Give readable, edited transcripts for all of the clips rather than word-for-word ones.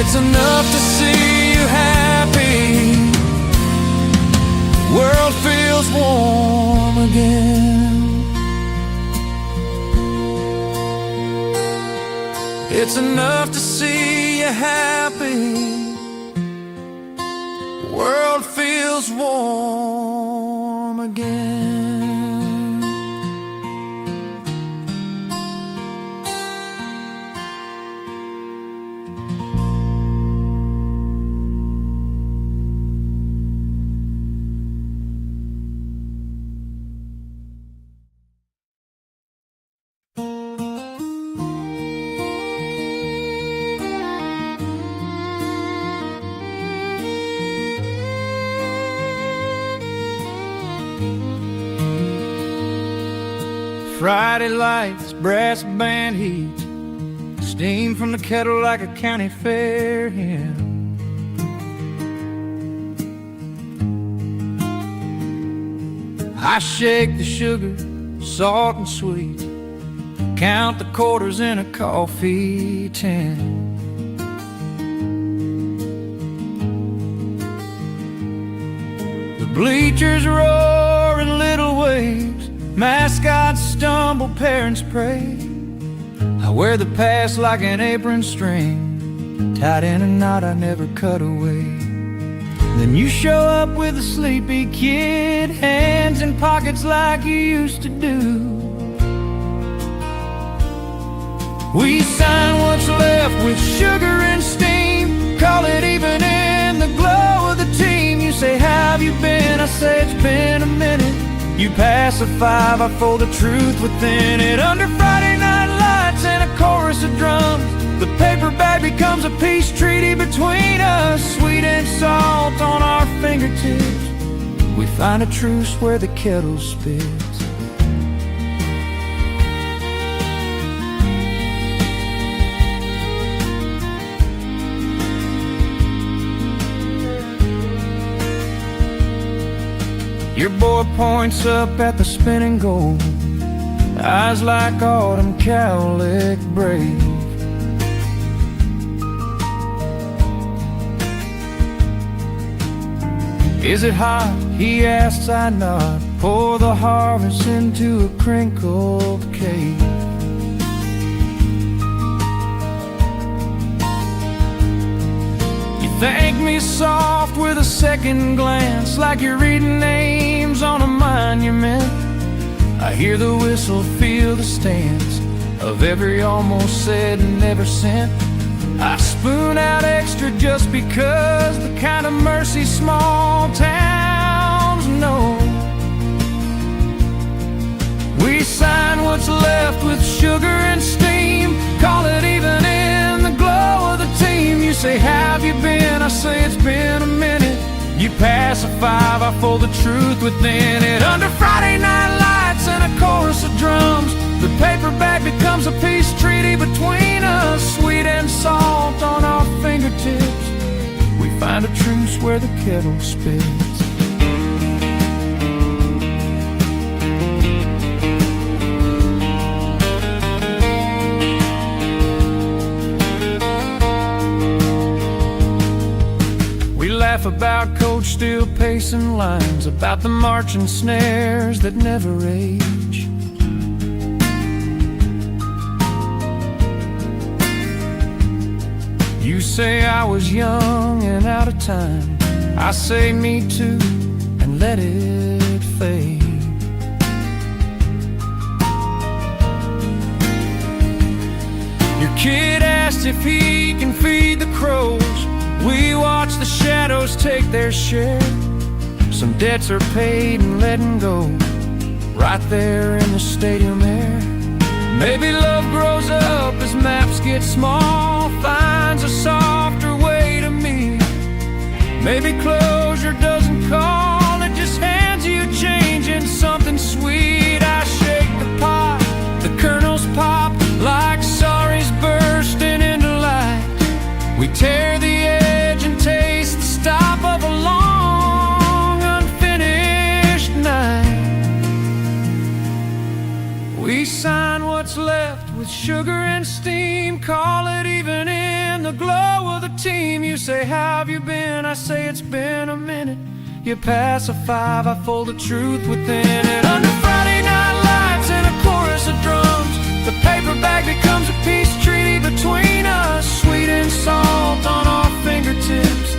It's enough to see you happy. World feels warm again. It's enough to see you happy. World feels warm again. Friday lights, brass band heat, steam from the kettle like a county fair hymn. I shake the sugar, salt and sweet, count the quarters in a coffee tin. The bleachers roar in little waves, mascots stumble, parents pray. I wear the past like an apron string, tied in a knot I never cut away. Then you show up with a sleepy kid, hands in pockets like you used to do. We sign what's left with sugar and steam, call it even in the glow of the team. You say, how have you been? I say, it's been a minute. You pass a 5, I fold the truth within it. Under Friday night lights and a chorus of drums, the paper bag becomes a peace treaty between us. Sweet and salt on our fingertips, we find a truce where the kettle spits. Your boy points up at the spinning gold, eyes like autumn cowlick brave. Is it hot? He asks, I nod. Pour the harvest into a crinkled cave. You thank me soft with a second glance, like you're reading names on a monument. I hear the whistle, feel the stance of every almost said and never sent. I spoon out extra just because, the kind of mercy small towns know. We sign what's left with sugar and steam, call it even in the glow of the team. You say, have you been? I say, it's been a minute. You pass a 5, I fold the truth within it. Under Friday night lights and a chorus of drums, the paper bag becomes a peace treaty between us. Sweet and salt on our fingertips, we find a truce where the kettle spits. We laugh about Coach still pacing lines, about the marching snares that never age. You say I was young and out of time, I say me too, and let it fade. Your kid asked if he can feed the crows. We watch the shadows take their share. Some debts are paid and letting go, right there in the stadium air. Maybe love grows up as maps get small, finds a softer way to meet. Maybe closure doesn't call, it just hands you change in something sweet. I shake the pot, the kernels pop like sorries bursting into light. We tear the edge and taste the stop of a long unfinished night. We sign what's left with sugar and steam, call it even in the glow of the team. You say, how have you been? I say, it's been a minute. You pass a 5, I fold the truth within it. Under Friday night lights and a chorus of drums, the paper bag becomes a peace treaty between us. Sweet and salt on our fingertips,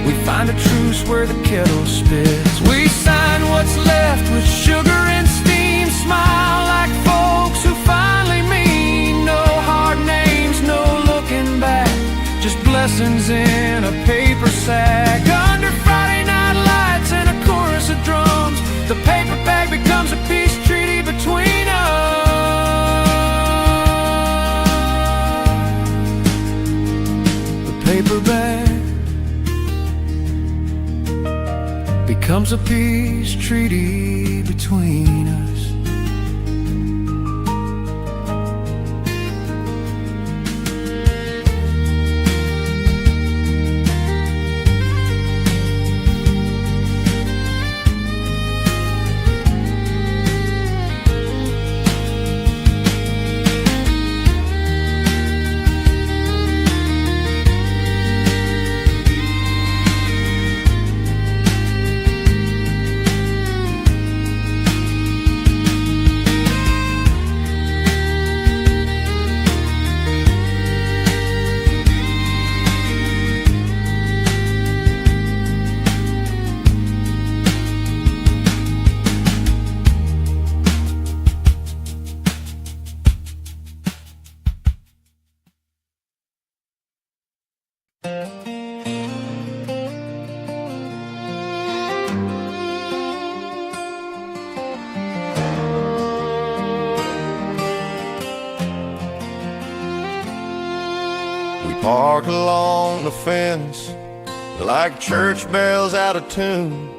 we find a truce where the kettle spits. We sign what's left with sugar and steam, smile like folks who finally mean. No hard names, no looking back, just blessings in a paper sack. Under Friday night lights and a chorus of drums, the paper bag becomes a peace treaty between us. The paper bag becomes a peace treaty between us. Park along the fence like church bells out of tune,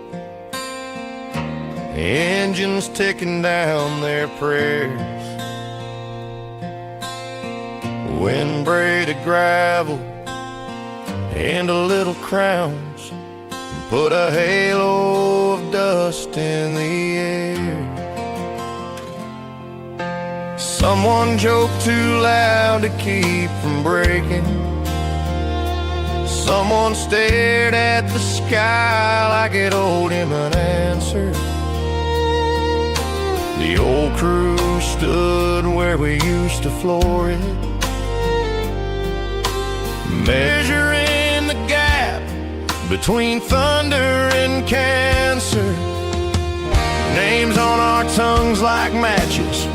engines ticking down their prayers. Wind-braided gravel and a little crowns put a halo of dust in the air. Someone joked too loud to keep from breaking. Someone stared at the sky like it owed him an answer. The old crew stood where we used to floor it, measuring the gap between thunder and cancer. Names on our tongues like matches,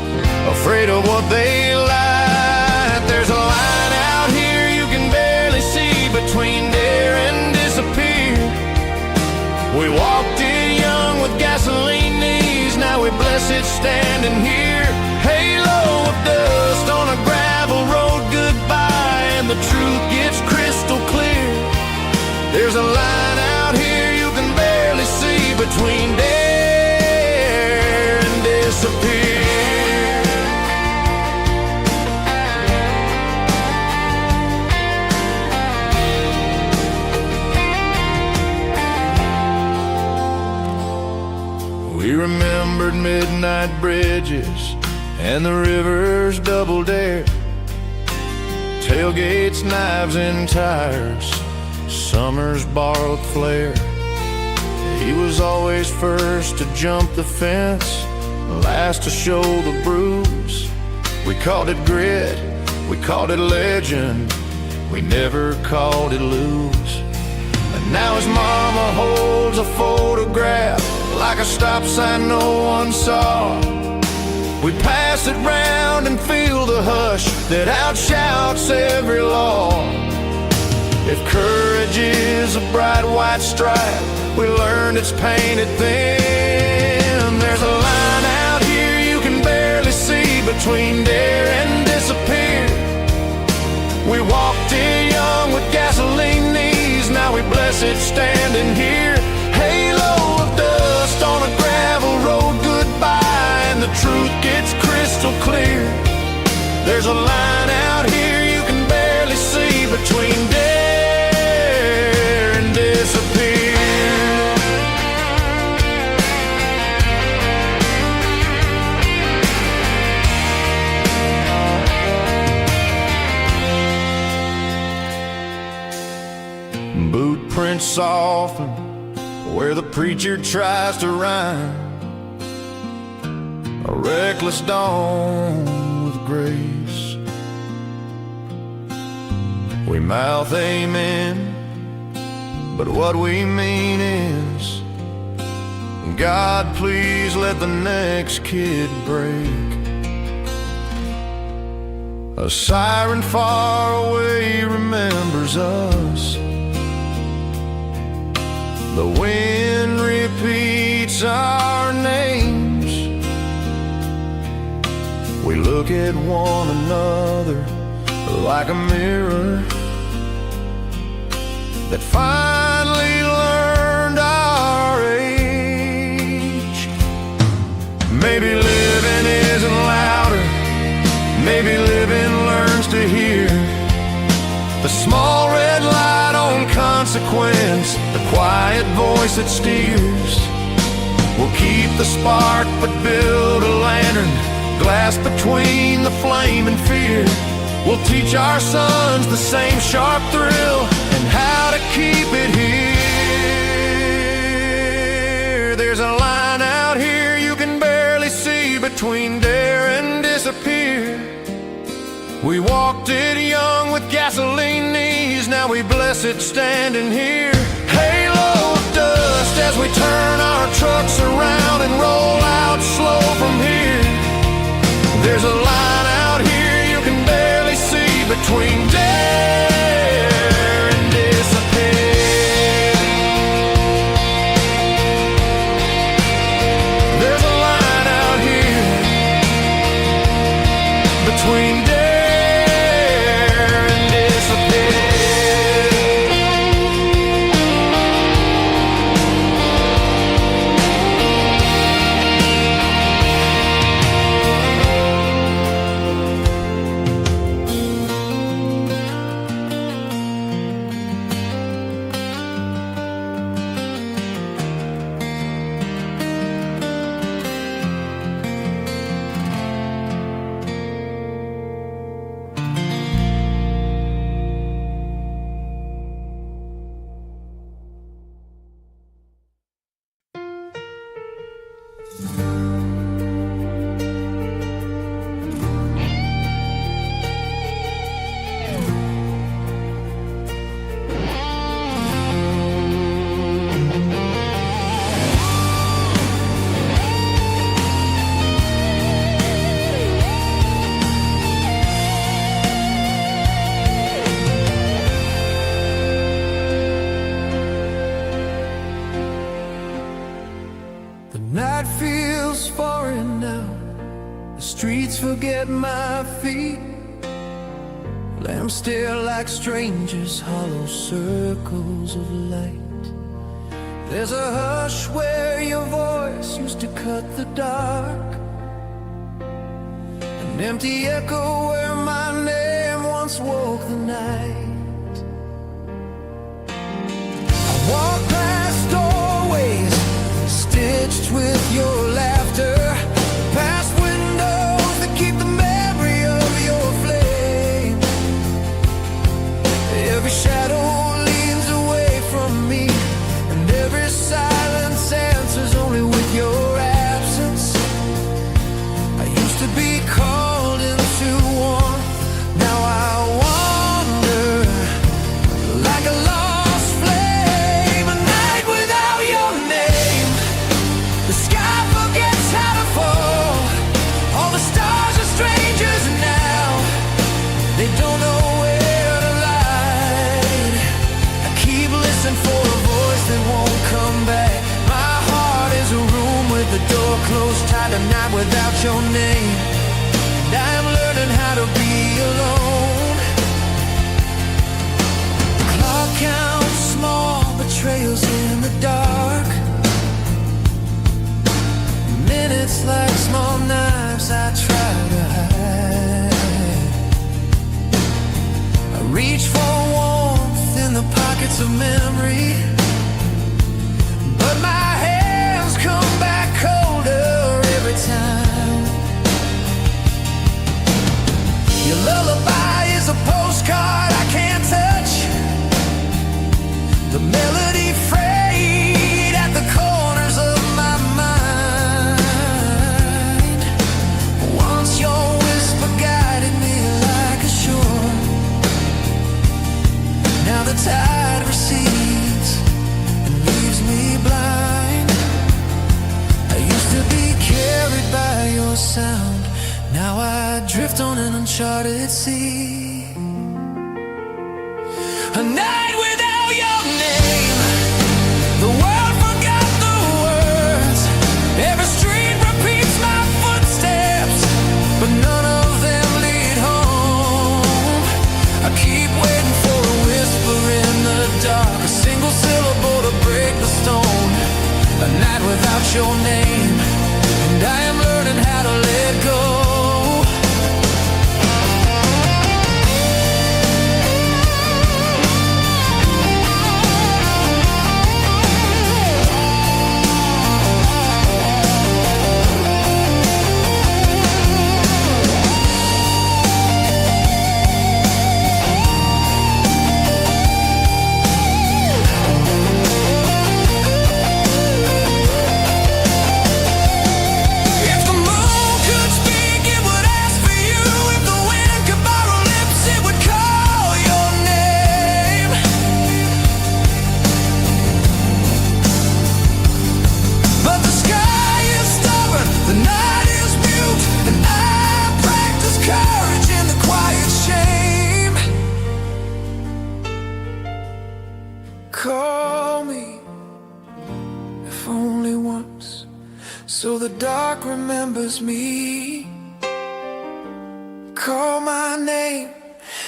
afraid of what they light. There's a line out here you can barely see between dare and disappear. We walked in young with gasoline knees, now we bless it standing here. Halo of dust on a gravel road goodbye, and the truth gets crystal clear. There's a line out here you can barely see between dare and disappear. We remembered midnight bridges and the river's double dare, tailgates, knives and tires, summer's borrowed flare. He was always first to jump the fence, last to show the bruise. We called it grit, we called it legend, we never called it lose. And now his mama holds a photograph like a stop sign no one saw. We pass it round and feel the hush that outshouts every law. If courage is a bright white stripe, we learned it's painted thin. There's a line out here you can barely see between dare and disappear. We walked in young with gasoline knees, now we bless it standing here. Halo of dust on a gravel road goodbye, and the truth gets crystal clear. There's a line out here you can barely see between dare and disappear. Boot prints soften where the preacher tries to rhyme. A reckless dawn with grace. We mouth amen, but what we mean is, God, please let the next kid break. A siren far away remembers us. The wind repeats our names. We look at one another like a mirror that finally learned our age. Maybe living isn't louder, maybe living learns to hear the small red light on consequence, the quiet voice that steers. We'll keep the spark but build a lantern, glass between the flame and fear. We'll teach our sons the same sharp thrill and how to keep it here. There's a line out here you can barely see between dare and disappear. We walked it young with gasoline knees, now we bless it standing here. Halo of dust as we turn our trucks around and roll out slow from here. There's a line out here you can barely see between dare and disappear. There's a line out here between dare and disappear. The night feels foreign now, the streets forget my feet. Lamps stare like strangers, hollow circles of light. There's a hush where your voice used to cut the dark, an empty echo where my name once woke the night. I walk past doorways stitched with your laughter, past windows that keep the memory of your flame. Every shadow leans away from me, and every silence answers only with your absence. I used to be called into warmth, now I wander like a lost flame. A night without your name, the sky forgets how to fall. All the stars are strangers now, they don't know where to light. I keep listening for a voice that won't come back. My heart is a room with the door closed tight, a night without your name. And I am learning how to be alone. The clock counts small betrayals in the dark, minutes like small knives I try to hide. I reach for warmth in the pockets of memory, but my hands come back colder every time. Your lullaby is a postcard I can't touch, The melody frayed at the corners of my mind. Once your whisper guided me like a shore. Now the tide recedes and leaves me blind. I used to be carried by your sound. Now I drift on an uncharted sea. A night without your name. The world forgot the words. Every street repeats my footsteps, but none of them lead home. I keep waiting for a whisper in the dark, a single syllable to break the stone. A night without your name, and I am learning how to let go. Call me, if only once, so the dark remembers me. Call my name,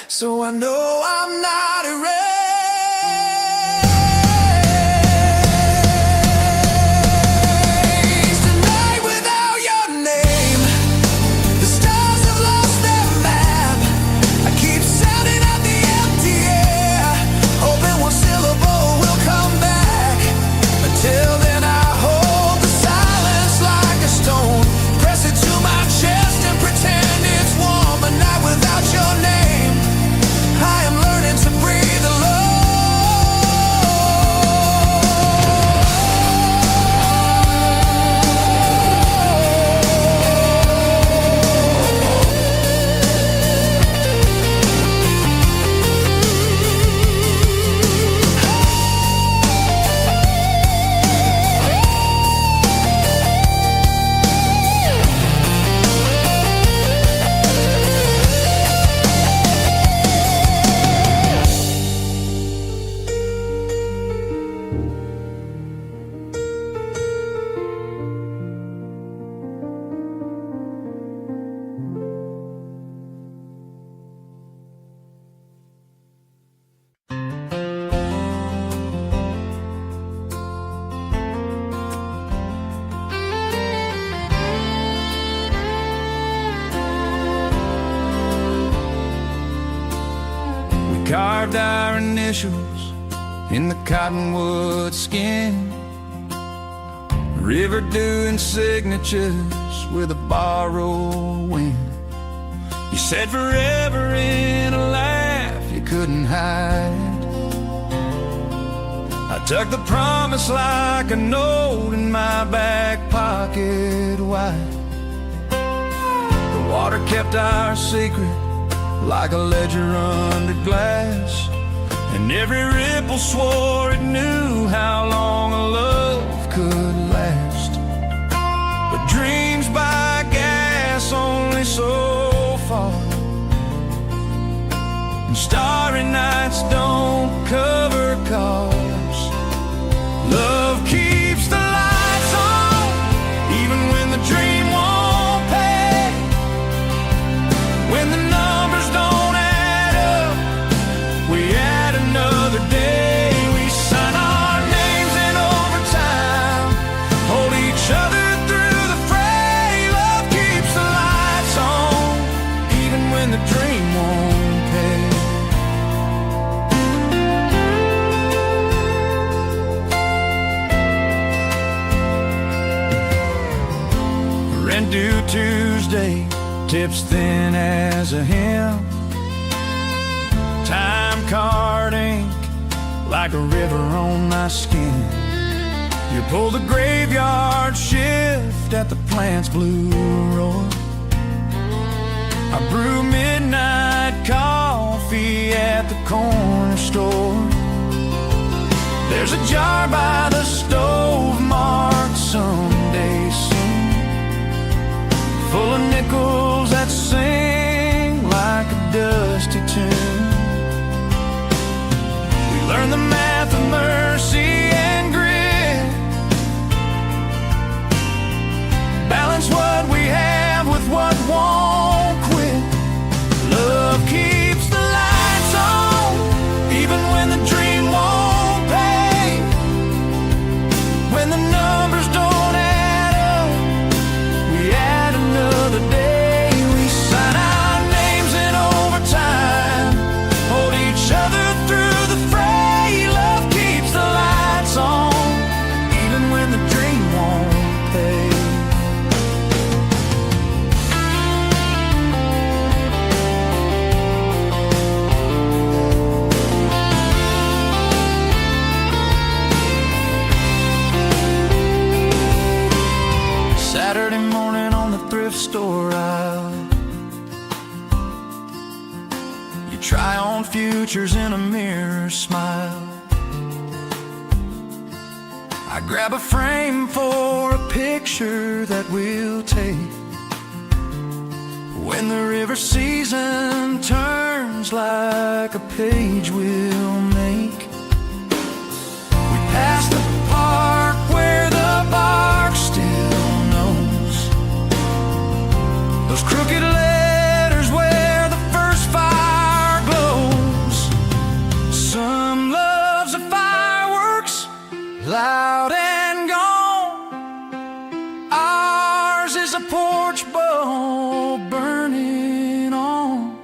so I know I'm not erased. A night without your name, the stars have lost their map. I keep sounding out the empty air, hoping one syllable will come back. Until then I hold the silence like a stone, press it to my chest and pretend it's warm. A night without your name, I am learning to breathe alone. Carved our initials in the cottonwood skin, river doing signatures with a borrowed wind. You said forever in a laugh you couldn't hide. I tucked the promise like a note in my back pocket wide. The water kept our secret like a ledger under glass, and every ripple swore it knew how long a love could last. But dreams by gas only so far, and starry nights don't cover cars. Love keeps the lights on even when the dream won't pay. When the numbers don't add up, we add another day. We sign our names in overtime, hold each other through the fray. Love keeps the lights on even when the dream won't pay. Rent due Tuesday, tips thin as a hymn. Time card ink like a river on my skin. You pull the graveyard shift at the plant's blue roar. I brew midnight coffee at the corner store. There's a jar by the stove marked someday soon, full of nickels that sing like a dusty tune. We learn the math of mercy and grit, balance what we have with what won't quit. Love keeps the lights on, even when the dream won't pay. When the numbers don't add up, we add another day. We sign our names in overtime, hold each other through the fray. Love keeps the lights on, even when the dream won't pay. Saturday morning on the thrift store aisle, you try on futures in a mirror smile. I grab a frame for a picture that we'll take when the river season turns, like a page we'll make. We pass the park where the bark still knows those crooked letters where the first fire glows. Some loves of fireworks, loud and gone. Ours is a porch bulb burning on.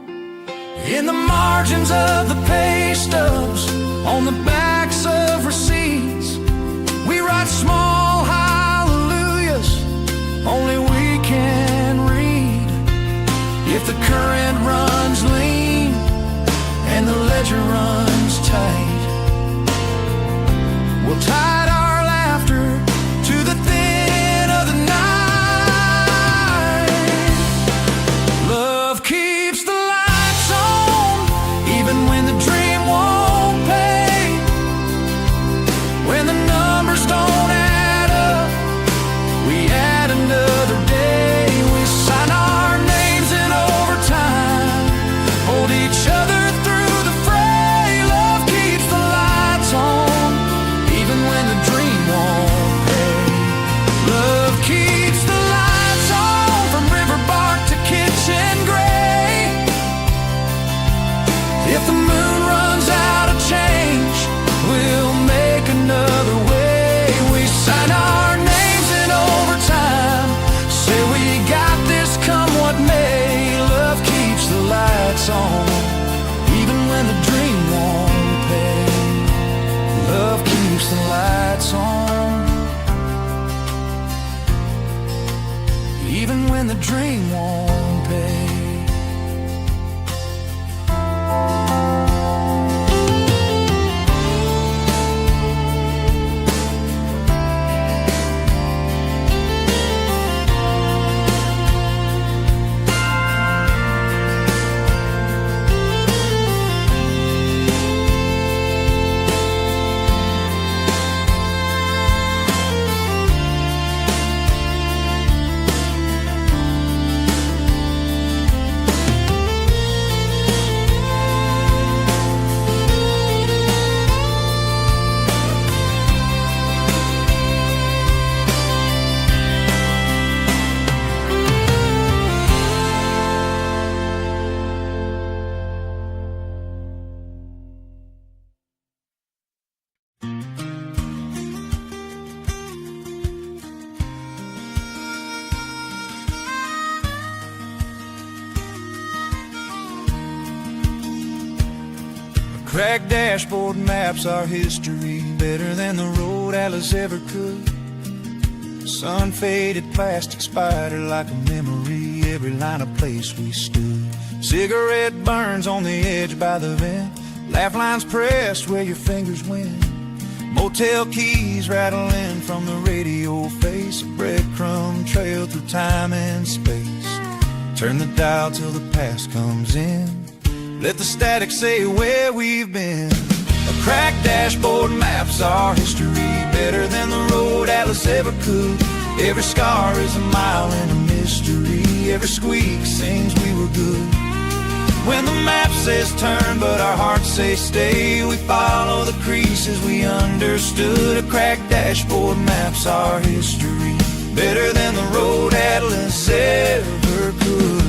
In the margins of the pay stubs, on the backs of receipts, we write small hallelujahs only we can read. If the current runs lean and the ledger runs tight, we'll tide our laughter to the thin of the night. Love keeps the lights on, even when the dream won't pay. When the numbers don't add up, we add another day. We sign our names in overtime, hold each other through the fray. Love keeps the lights on, even when the dream won't pay. Love keeps the lights on, from river bark to kitchen gray. If the moon runs out of change, we'll make another way. We sign our names in overtime, say we got this come what may. Love keeps the lights on, even when the dream won't pay. Love keeps the lights on, even when the dream won't pay. Cracked dashboard maps our history better than the road atlas ever could. Sun-faded plastic spider like a memory, every line of place we stood. Cigarette burns on the edge by the vent, Laugh lines pressed where your fingers went. Motel keys rattling from the radio face. A breadcrumb trail through time and space. Turn the dial till the past comes in. Let the static say where we've been. A cracked dashboard maps our history better than the road atlas ever could. Every scar is a mile and a mystery. Every squeak sings we were good. When the map says turn but our hearts say stay, we follow the creases we understood. A cracked dashboard maps our history better than the road atlas ever could.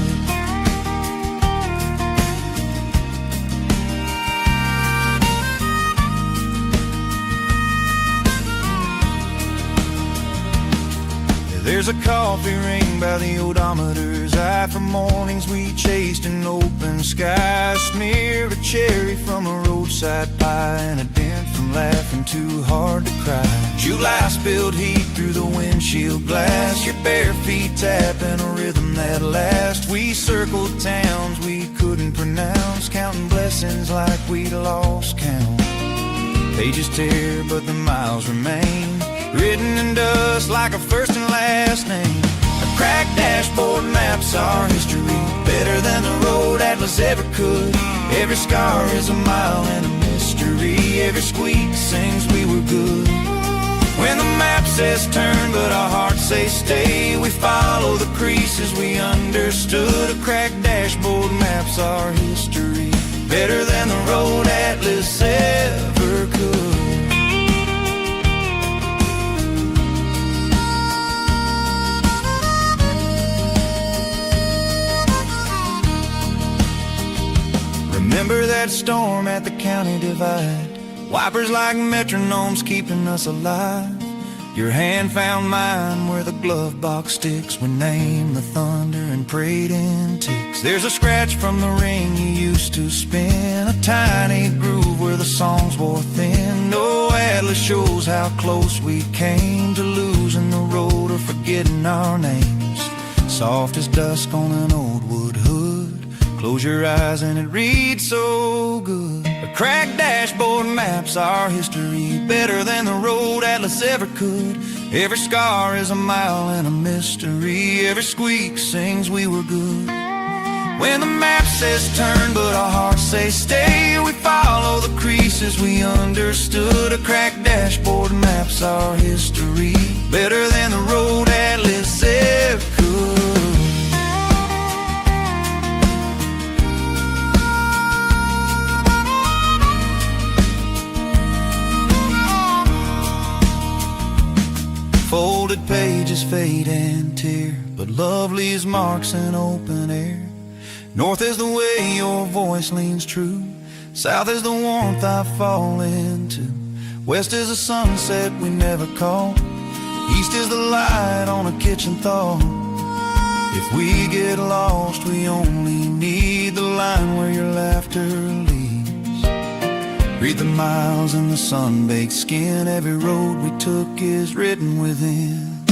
There's a coffee ring by the odometer's eye. For mornings we chased an open sky. A smear of cherry from a roadside pie, and a dent from laughing too hard to cry. July spilled heat through the windshield glass. Your bare feet tapping a rhythm that lasts. We circled towns we couldn't pronounce, counting blessings like we'd lost count. Pages tear but the miles remain, written in dust like a first and last name. A cracked dashboard maps our history better than the road atlas ever could. Every scar is a mile and a mystery. Every squeak sings we were good. When the map says turn but our hearts say stay, we follow the creases we understood. A cracked dashboard maps our history better than the road atlas ever could. Remember that storm at the county divide? Wipers like metronomes keeping us alive. Your hand found mine where the glove box sticks. We named the thunder and prayed in ticks. There's a scratch from the ring you used to spin, a tiny groove where the songs wore thin. No atlas shows how close we came to losing the road or forgetting our names. Soft as dusk on an old wood hood. Close your eyes and it reads so good. A cracked dashboard maps our history better than the road atlas ever could. Every scar is a mile and a mystery. Every squeak sings we were good. When the map says turn but our hearts say stay, we follow the creases we understood. A cracked dashboard maps our history better than the road atlas ever could. Folded pages fade and tear, but love leaves marks in open air. North is the way your voice leans true. South is the warmth I fall into. West is a sunset we never call. East is the light on a kitchen thaw. If we get lost, we only need the line where your laughter leads. Read the miles in the sun-baked skin. Every road we took is written within.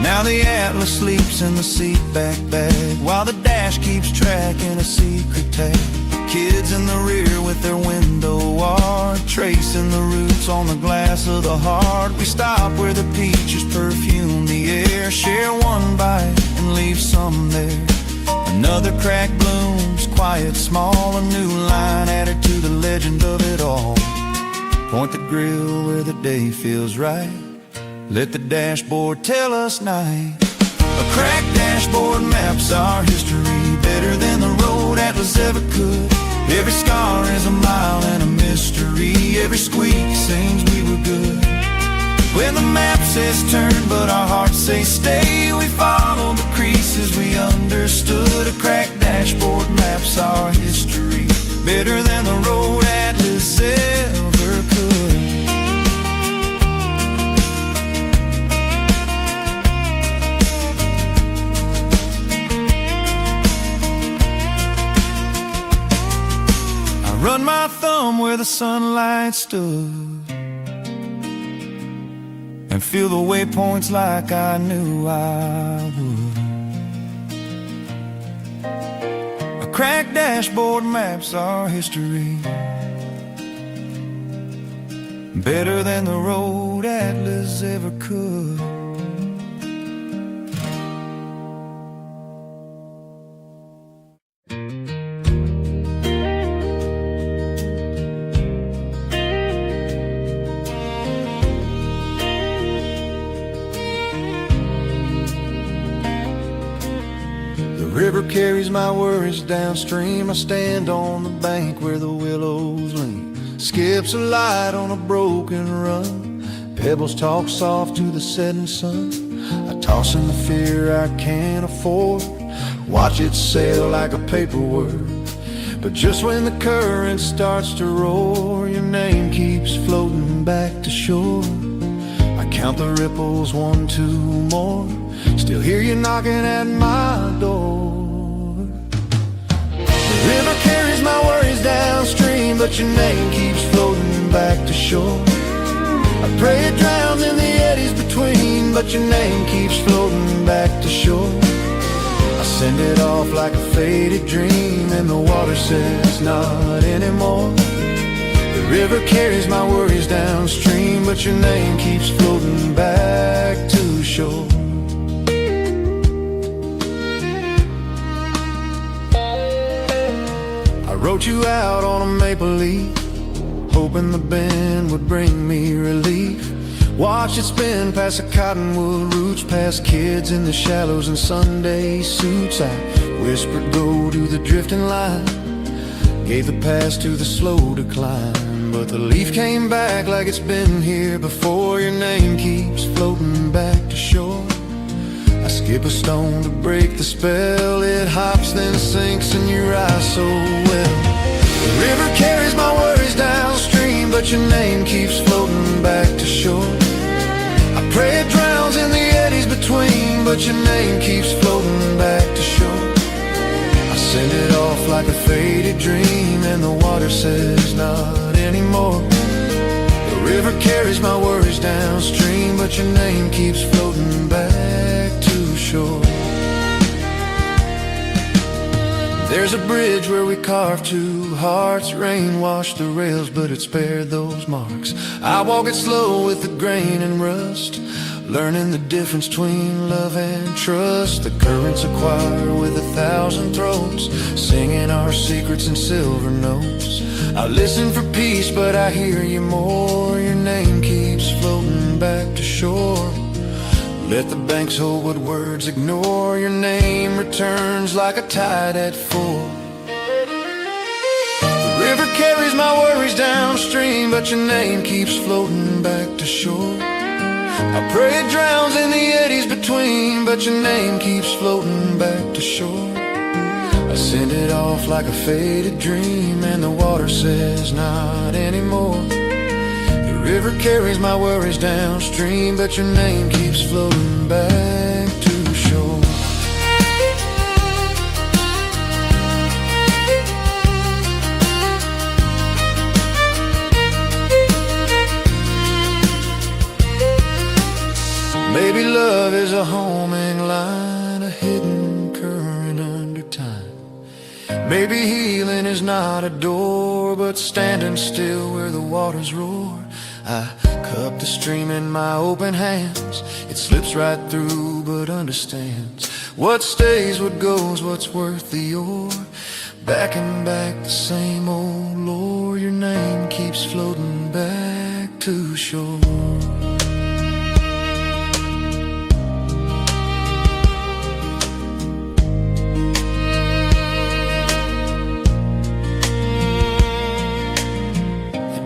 Now the atlas sleeps in the seat back bag, while the dash keeps track in a secret tag. Kids in the rear with their window art, tracing the roots on the glass of the heart. We stop where the peaches perfume the air, share one bite and leave some there. Another crack blooms, quiet, small, a new line added to the legend of it all. Point the grill where the day feels right, let the dashboard tell us night. A cracked dashboard maps our history better than the road atlas ever could. Every scar is a mile and a mystery. Every squeak sings we were good. When the map says turn but our hearts say stay, we follow the creases we understood. A cracked dashboard maps our history better than the road atlas ever could. Run my thumb where the sunlight stood. and feel the waypoints like I knew I would. A cracked dashboard maps our history, better than the road atlas ever could. The river carries my worries downstream. I stand on the bank where the willows lean. Skips a light on a broken run. Pebbles talk soft to the setting sun. I toss in the fear I can't afford. Watch it sail like a paper word. But just when the current starts to roar, your name keeps floating back to shore. I count the ripples, 1, 2 more. Still hear you knocking at my door. The river carries my worries downstream, but your name keeps floating back to shore. I pray it drowns in the eddies between, but your name keeps floating back to shore. I send it off like a faded dream, and the water says not anymore. The river carries my worries downstream, but your name keeps floating back to shore. I wrote you out on a maple leaf, hoping the bend would bring me relief. Watch it spin past the cottonwood roots, past kids in the shallows and Sunday suits. I whispered go to the drifting line, gave the pass to the slow decline. But the leaf came back like it's been here before. Your name keeps floating back to shore. I skip a stone to break the spell. It hops then sinks and you rise so well. The river carries my worries downstream, but your name keeps floating back to shore. I pray it drowns in the eddies between, but your name keeps floating back to shore. I send it off like a faded dream, and the water says not anymore. The river carries my worries downstream, but your name keeps floating back to shore. There's a bridge where we carved 2 hearts. Rain washed the rails, but it spared those marks. I walk it slow with the grain and rust, learning the difference between love and trust. The currents acquire with 1,000 throats, singing our secrets in silver notes. I listen for peace, but I hear you more. Your name keeps floating back to shore. Let the banks hold what words ignore. Your name returns like a tide at full. The river carries my worries downstream, but your name keeps floating back to shore. I pray it drowns in the eddies between, but your name keeps floating back to shore. I send it off like a faded dream, and the water says not anymore. The river carries my worries downstream, but your name keeps floating back to shore. Maybe love is a homing line, a hidden current under time. Maybe healing is not a door, but standing still where the waters roar. I cup the stream in my open hands. It slips right through but understands. What stays, what goes, what's worth the ore. Back and back the same old lore. Your name keeps floating back to shore.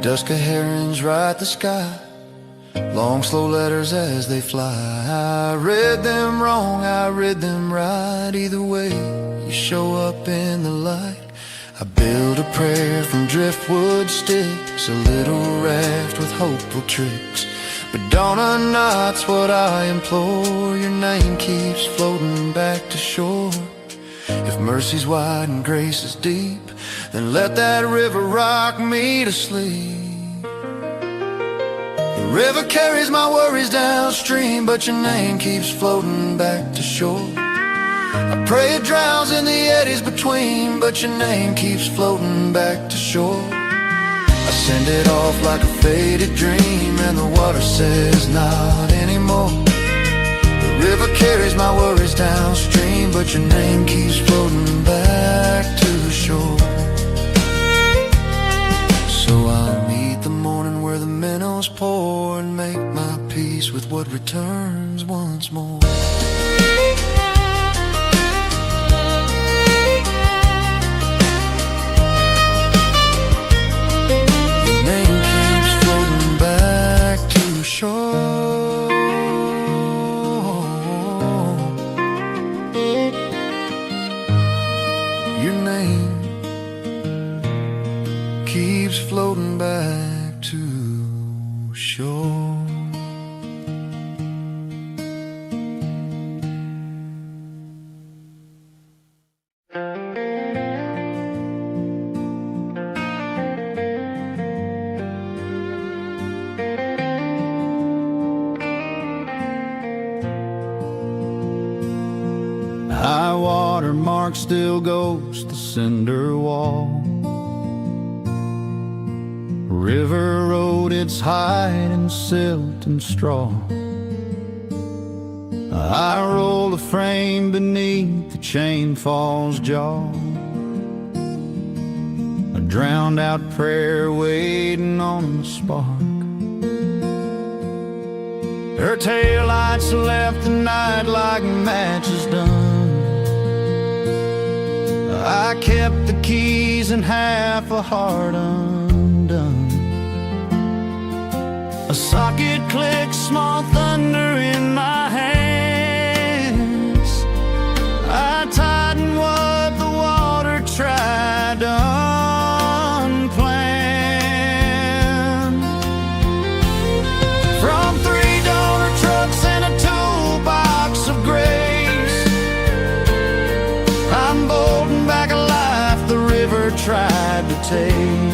Dusk of herons ride the sky, long slow letters as they fly. I read them wrong, I read them right. Either way, you show up in the light. I build a prayer from driftwood sticks, a little raft with hopeful tricks. But dawn or night's what I implore. Your name keeps floating back to shore. If mercy's wide and grace is deep, then let that river rock me to sleep. The river carries my worries downstream, but your name keeps floating back to shore. I pray it drowns in the eddies between, but your name keeps floating back to shore. I send it off like a faded dream, and the water says not anymore. The river carries my worries downstream, but your name keeps floating back to the shore. So I'll meet the morning where the minnows pour, and make my peace with what returns once more. Your name keeps floating back to the shore. Your name keeps floating back to shore. High water mark still goes the cinder wall. River road, its hide in silt and straw. I roll the frame beneath the chain fall's jaw. A drowned out prayer waiting on the spark. Her taillights left the night like matches done. I kept the keys and half a heart undone. A socket clicks, small thunder in my hands. I tighten what the water tried to unplan. From 3 donor trucks and a toolbox of grace, I'm bolting back a life the river tried to take.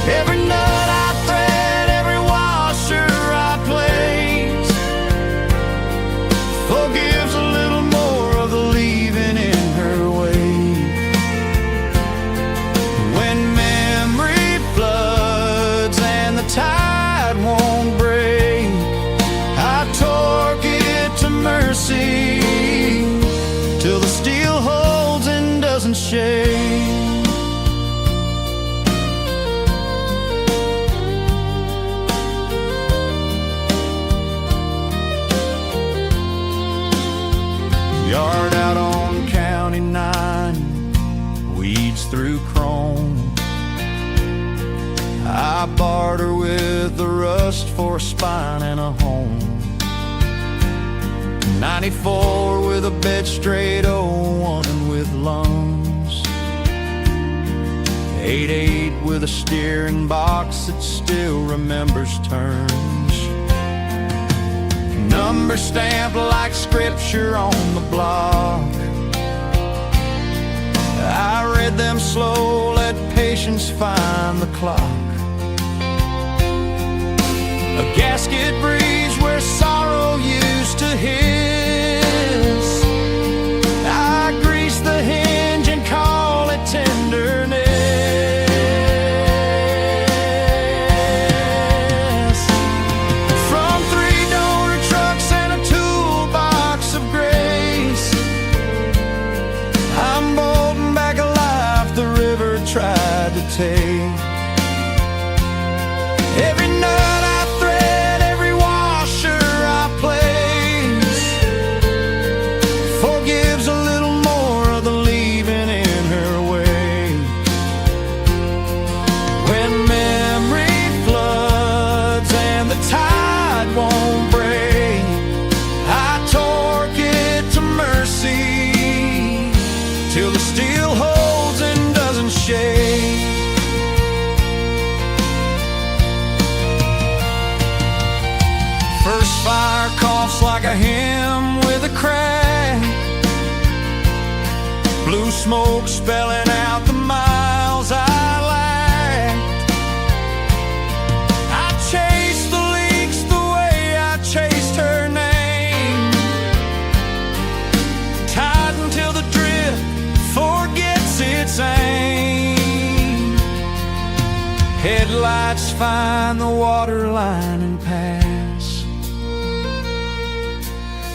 Every nut I thread, every washer I place, forgives a little more of the leaving in her wake. When memory floods and the tide won't break, I torque it to mercy till the steel holds and doesn't shake. Yard out on County 9, weeds through chrome. I barter with the rust for a spine and a home. 94 with a bed straight, 01 with lungs. 88 with a steering box that still remembers turns. Number stamped like scripture on the block. I read them slow, let patience find the clock. A gasket breathes where sorrow used to hiss. I grease the hinge and call it tenderness. From 3 donor trucks and a toolbox of grace, I'm bolting back a life the river tried to take. Every nut I thread, every washer I place, forgives a little more of the leaving in her wake. When memory floods and the tide won't break, I torque it to mercy till the steel holds and doesn't shake. First fire coughs like a hymn with a crack. Blue smoke spelling out the miles I lacked. I headlights find the water line and pass,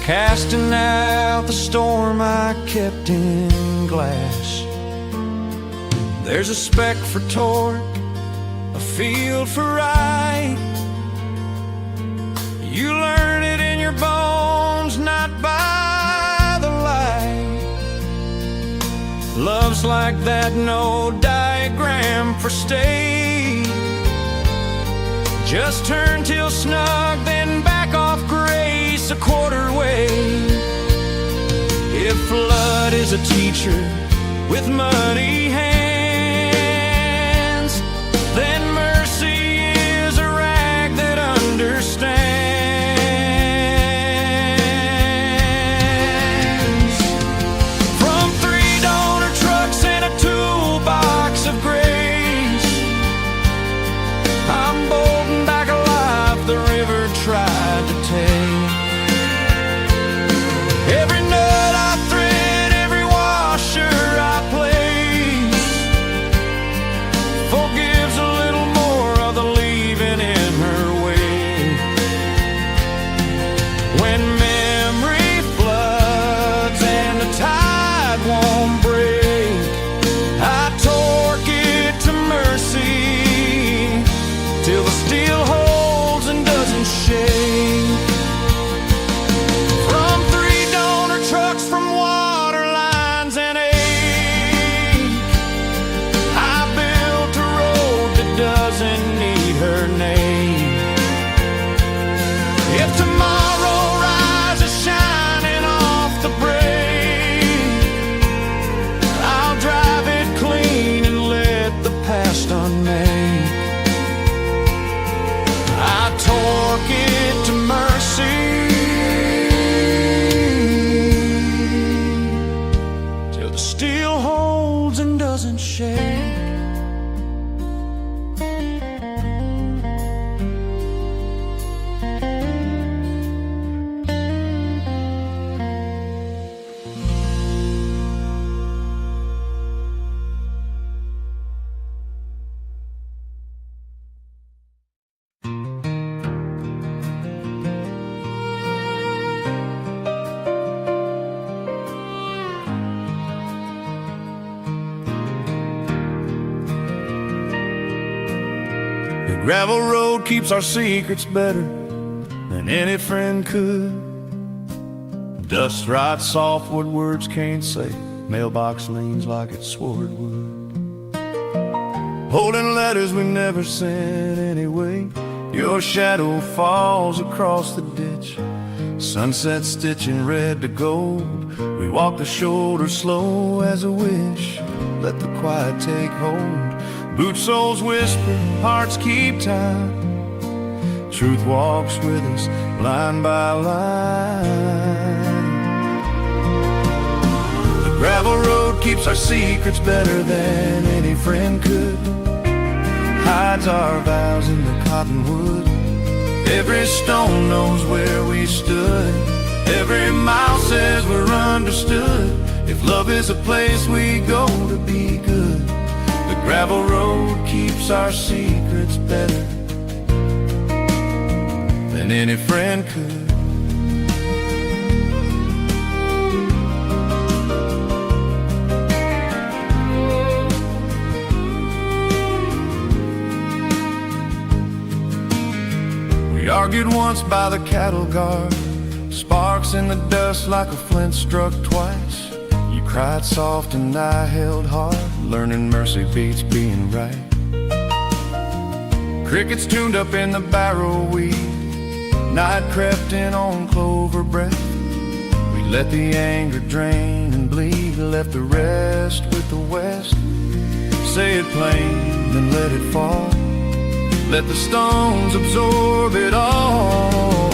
casting out the storm I kept in glass. There's a spec for torque, a field for right. You learn it in your bones, not by the light. Love's like that, no diagram for state. Just turn till snug, then back off grace a quarter way. If flood is a teacher with muddy hands, then mercy is a rag that understands. From 3 donor trucks and a toolbox of grace, I'm bold and back alive the river tried to take. Every nut I thread, every washer I place, forgives a little more of the leaving in her way. When memory floods and the tide won't break, I torque it to mercy till the steel holds and doesn't shake. From 3 donor trucks, from water lines and ache, I built a road that doesn't need her name. If tomorrow rises shining off the break, I'll drive it clean and let the past unmake. I torque it to mercy till the steel holds and doesn't shake. The gravel road keeps our secrets better than any friend could. Dust writes soft what words can't say. Mailbox leans like it swore it would. Holding letters we never sent anyway. Your shadow falls across the ditch. Sunset stitching red to gold. We walk the shoulder slow as a wish. Let the quiet take hold. Boot soles whisper, hearts keep time. Truth walks with us, line by line. The gravel road keeps our secrets better than any friend could. Hides our vows in the cottonwood. Every stone knows where we stood. Every mile says we're understood. If love is a place we go to be good, the gravel road keeps our secrets better than any friend could. We argued once by the cattle guard, sparks in the dust like a flint struck twice. You cried soft and I held hard, learning mercy beats being right. Crickets tuned up in the barrow weed, night crept in on clover breath. We let the anger drain and bleed, left the rest with the west. Say it plain, then let it fall. Let the stones absorb it all.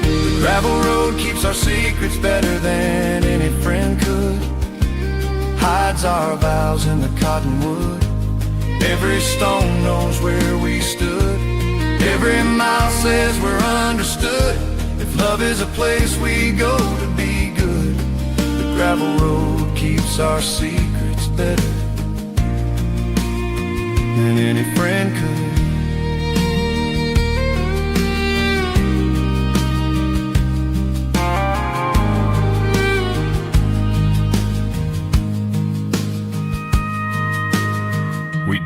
The gravel road keeps our secrets better than any friend could. Hides our vows in the cottonwood. Every stone knows where we stood. Every mile says we're understood. If love is a place we go to be good, the gravel road keeps our secrets better than any friend could.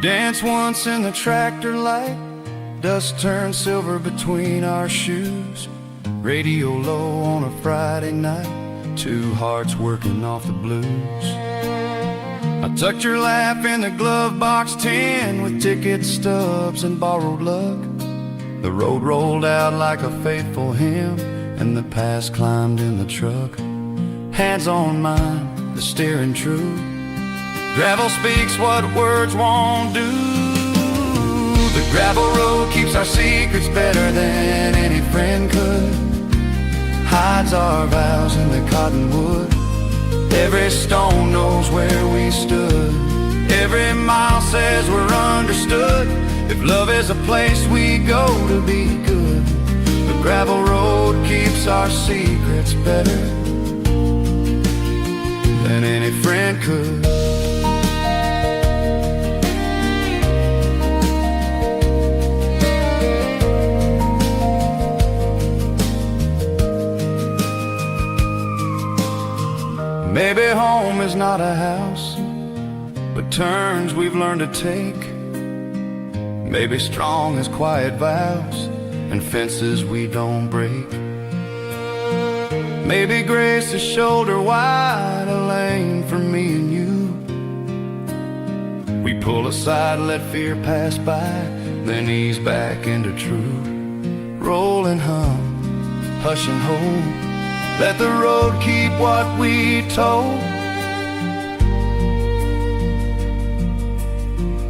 danced once in the tractor light, dust turned silver between our shoes. Radio low on a Friday night, two hearts working off the blues. I tucked your lap in the glove box tin with ticket stubs and borrowed luck. The road rolled out like a faithful hymn, and the past climbed in the truck. Hands on mine, the steering true. Gravel speaks what words won't do. The gravel road keeps our secrets better than any friend could. Hides our vows in the cottonwood. Every stone knows where we stood. Every mile says we're understood. If love is a place we go to be good, the gravel road keeps our secrets better than any friend could. Maybe home is not a house, but turns we've learned to take. Maybe strong as quiet vows and fences we don't break. Maybe grace is shoulder wide, a lane for me and you. We pull aside, let fear pass by, then ease back into true. Roll and hum, hush and hold, let the road keep what we told.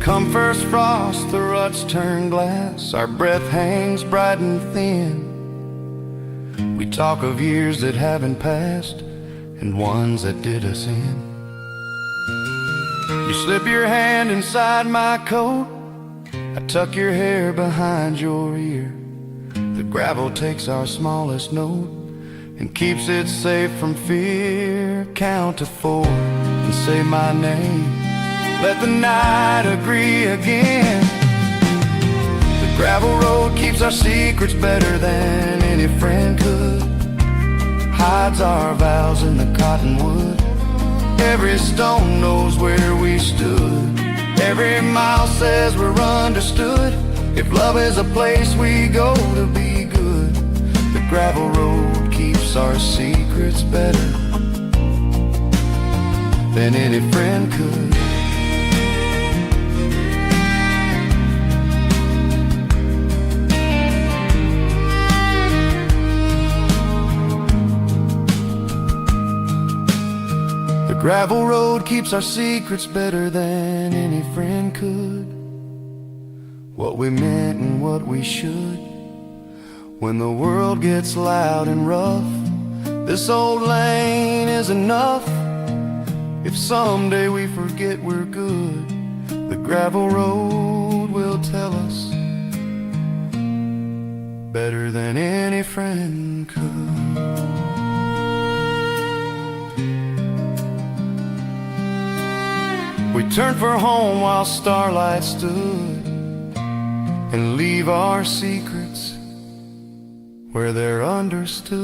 Come first frost, the ruts turn glass, our breath hangs bright and thin. We talk of years that haven't passed and ones that did us in. You slip your hand inside my coat, I tuck your hair behind your ear. The gravel takes our smallest note and keeps it safe from fear. Count to 4 and say my name. Let the night agree again. The gravel road keeps our secrets better than any friend could. Hides our vows in the cottonwood. Every stone knows where we stood. Every mile says we're understood. If love is a place we go to be good, the gravel road keeps our secrets better than any friend could. The gravel road keeps our secrets better than any friend could. What we meant and what we should. When the world gets loud and rough, this old lane is enough. If someday we forget we're good, the gravel road will tell us better than any friend could. We turned for home while starlight stood, and leave our secrets where they're understood.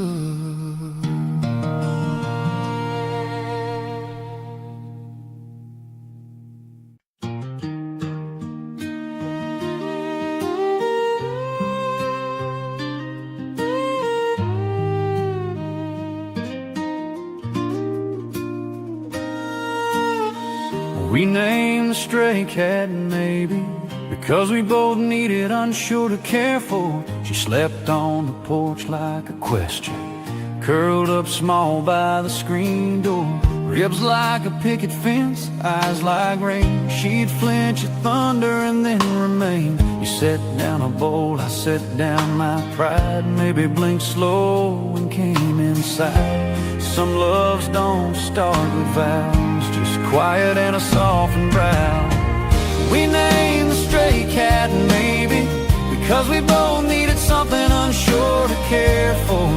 We named the stray cat maybe because we both needed unsure to care for. She slept on the porch like a question, curled up small by the screen door. Ribs like a picket fence, eyes like rain. She'd flinch at thunder and then remain. You set down a bowl, I set down my pride. Maybe blinked slow and came inside. Some loves don't start with vows, just quiet and a softened brow. We named the stray cat maybe because we both needed something unsure to care for.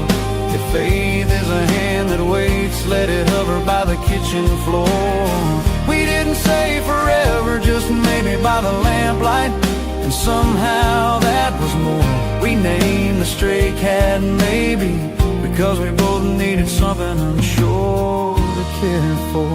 If faith is a hand that waits, let it hover by the kitchen floor. We didn't say forever, just maybe by the lamplight, and somehow that was more. We named the stray cat maybe because we both needed something unsure to care for.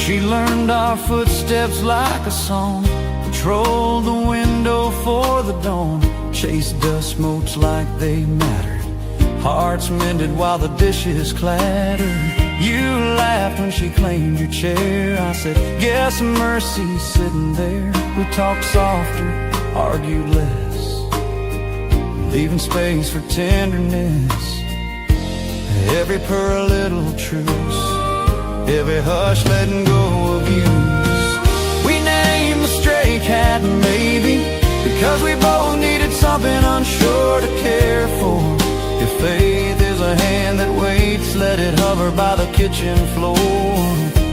She learned our footsteps like a song, patrolled the window for the dawn, chased dust motes like they mattered, hearts mended while the dishes clattered. You laughed when she claimed your chair. I said, guess mercy's sitting there. We talked softer, argued less, leaving space for tenderness. Every purr a little truce, every hush letting go of use. We named the stray cat maybe because we both needed something unsure to care for. If faith is a hand that waits, let it hover by the kitchen floor.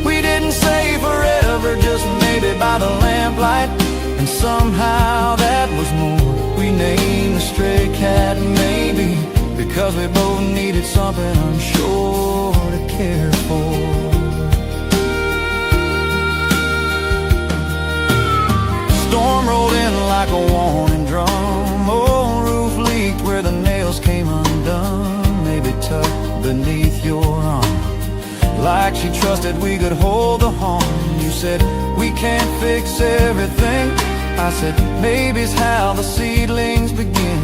We didn't say forever, just maybe by the lamplight, and somehow that was more. We named the stray cat maybe because we both needed something unsure to care for. Storm rolled in like a warning drum. Old roof leaked where the nails came undone. Maybe tucked beneath your arm, like she trusted we could hold the harm. You said, we can't fix everything. I said, maybe's how the seedlings begin.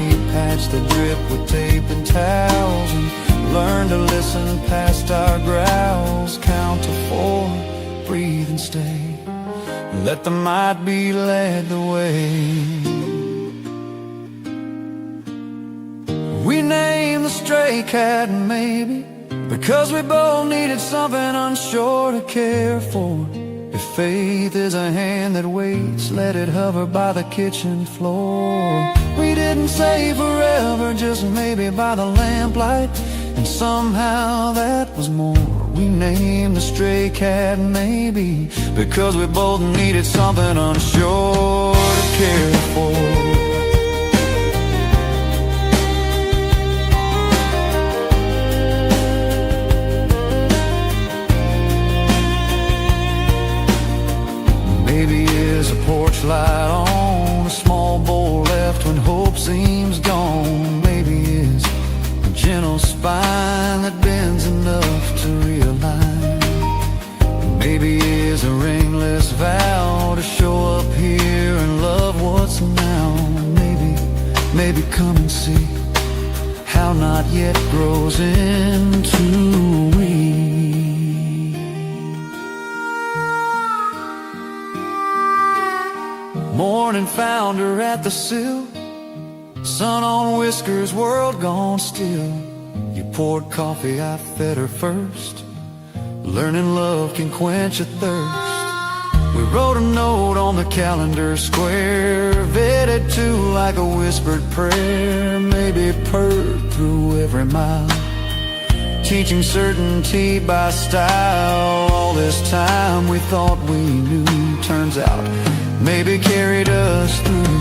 We patched the drip with tape and towels and learned to listen past our growls. Count to 4, breathe and stay. Let the might be led the way. We named the stray cat maybe because we both needed something unsure to care for. If faith is a hand that waits, let it hover by the kitchen floor. We didn't say forever, just maybe by the lamplight, and somehow that was more. We named the stray cat maybe because we both needed something unsure to care for. Maybe is a porch light on, a small bowl left when hope seems gone. Maybe is a gentle spine that bends enough to realign. Maybe is a ringless vow to show up here and love what's now. Maybe come and see how not yet grows into we. Morning found her at the sill, sun on whiskers, world gone still. You poured coffee, I fed her first. Learning love can quench a thirst. We wrote a note on the calendar square, vetted to like a whispered prayer. Maybe purred through every mile, teaching certainty by style. All this time we thought we knew, turns out maybe carried us through.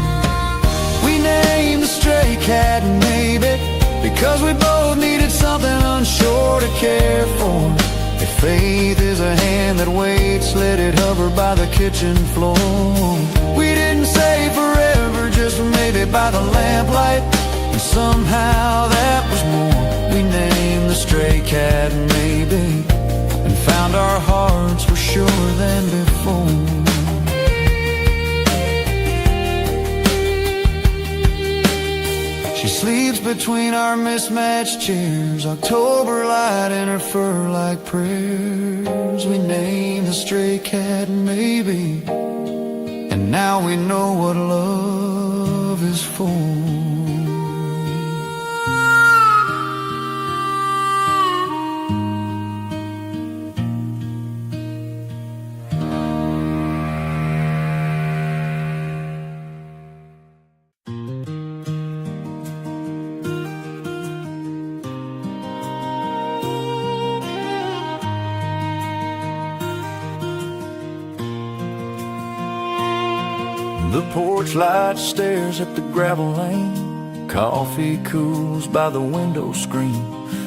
We named the stray cat maybe because we both needed something unsure to care for. If faith is a hand that waits, let it hover by the kitchen floor. We didn't say forever, just maybe by the lamplight, and somehow that was more. We named the stray cat maybe and found our hearts were surer than before. She sleeps between our mismatched chairs, October light in her fur like prayers. We named the stray cat maybe, and now we know what love is for. The porch light stares at the gravel lane, coffee cools by the window screen,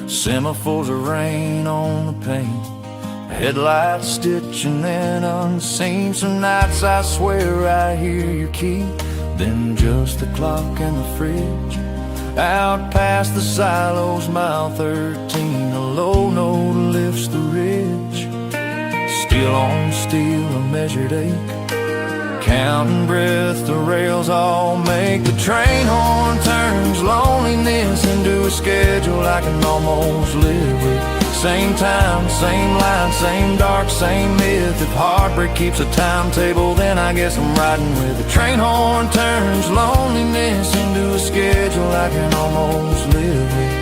semaphores of rain on the pane, headlights stitching then unseen. Some nights I swear I hear your key, then just the clock and the fridge. Out past the silos, mile 13, a low note lifts the ridge. Still Steel on steel, a measured ache. Counting breath, the rails all make. The train horn turns loneliness into a schedule I can almost live with. Same time, same line, same dark, same myth. If heartbreak keeps a timetable, then I guess I'm riding with. The train horn turns loneliness into a schedule I can almost live with.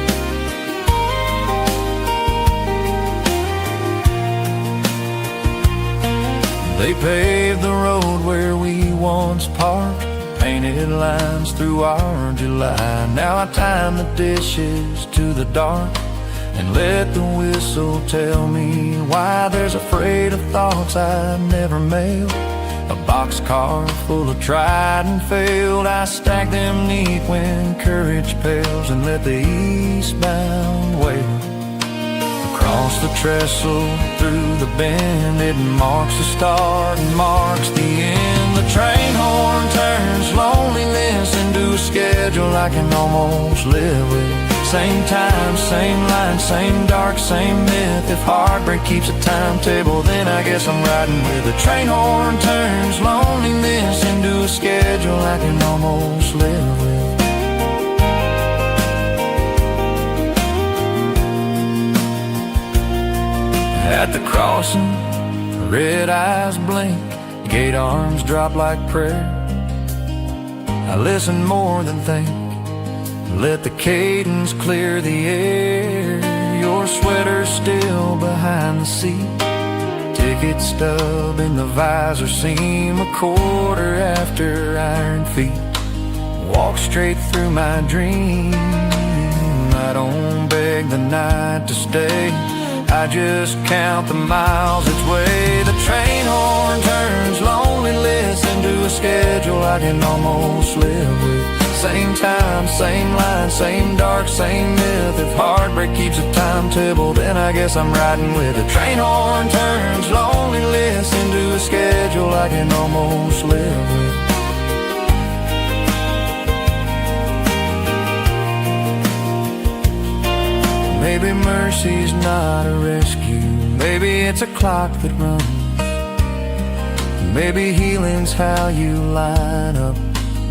They paved the road where we once parked, painted lines through our July. Now I time the dishes to the dark and let the whistle tell me why. There's a freight of thoughts I never mailed, a boxcar full of tried and failed. I stack them neat when courage pales and let the eastbound wail. Across the trestle, through the bend, it marks the start and marks the end. The train horn turns loneliness into a schedule I can almost live with. Same time, same line, same dark, same myth. If heartbreak keeps a timetable, then I guess I'm riding with. The train horn turns loneliness into a schedule I can almost live with. At the crossing, red eyes blink, gate arms drop like prayer. I listen more than think, let the cadence clear the air. Your sweater's still behind the seat, ticket stub in the visor seam, a quarter after iron feet. Walk straight through my dream, I don't beg the night to stay, I just count the miles its way. The train horn turns loneliness into a schedule I can almost live with. Same time, same line, same dark, same myth. If heartbreak keeps a timetable, then I guess I'm riding with. The train horn turns loneliness into a schedule I can almost live with. Maybe mercy's not a rescue, maybe it's a clock that runs. Maybe healing's how you line up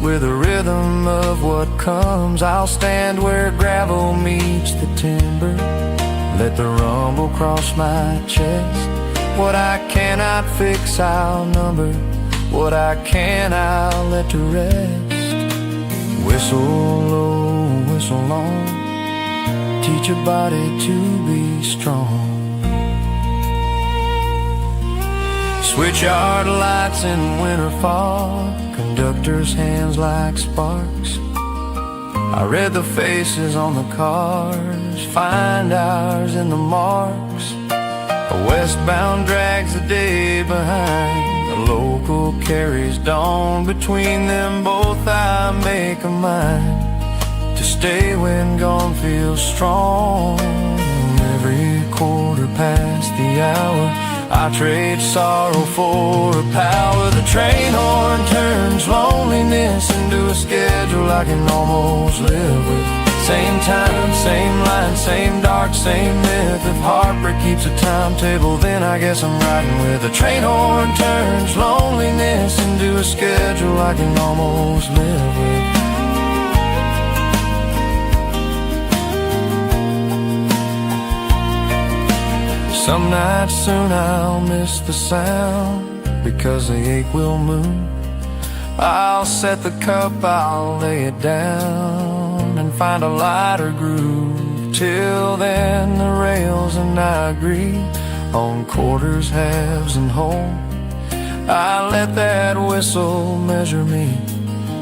with the rhythm of what comes. I'll stand where gravel meets the timber, let the rumble cross my chest. What I cannot fix I'll number, what I can I'll let to rest. Whistle low, whistle long, teach your body to be strong. Switch yard lights in winter fog, conductor's hands like sparks. I read the faces on the cars, find ours in the marks. A westbound drags the day behind, the local carries dawn. Between them both I make a mind to stay when gone feels strong. Every quarter past the hour, I trade sorrow for a power. The train horn turns loneliness into a schedule I can almost live with. Same time, same line, same dark, same myth. If heartbreak keeps a timetable, then I guess I'm riding with. The train horn turns loneliness into a schedule I can almost live with. Some nights soon I'll miss the sound, because the ache will move. I'll set the cup, I'll lay it down and find a lighter groove. Till then the rails and I agree on quarters, halves and whole. I let that whistle measure me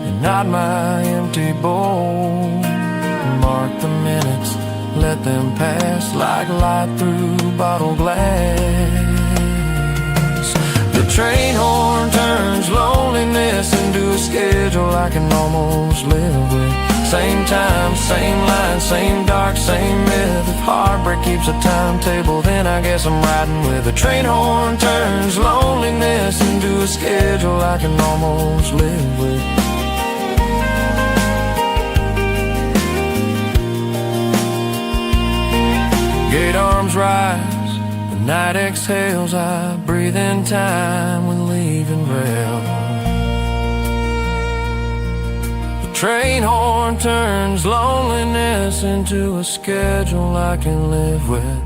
and not my empty bowl. Mark the minutes, let them pass like light through bottle glass. The train horn turns loneliness into a schedule I can almost live with. Same time, same line, same dark, same myth. If heartbreak keeps a timetable, then I guess I'm riding with. The train horn turns loneliness into a schedule I can almost live with. Gate arms rise, the night exhales, I breathe in time with leaving rail. The train horn turns loneliness into a schedule I can live with.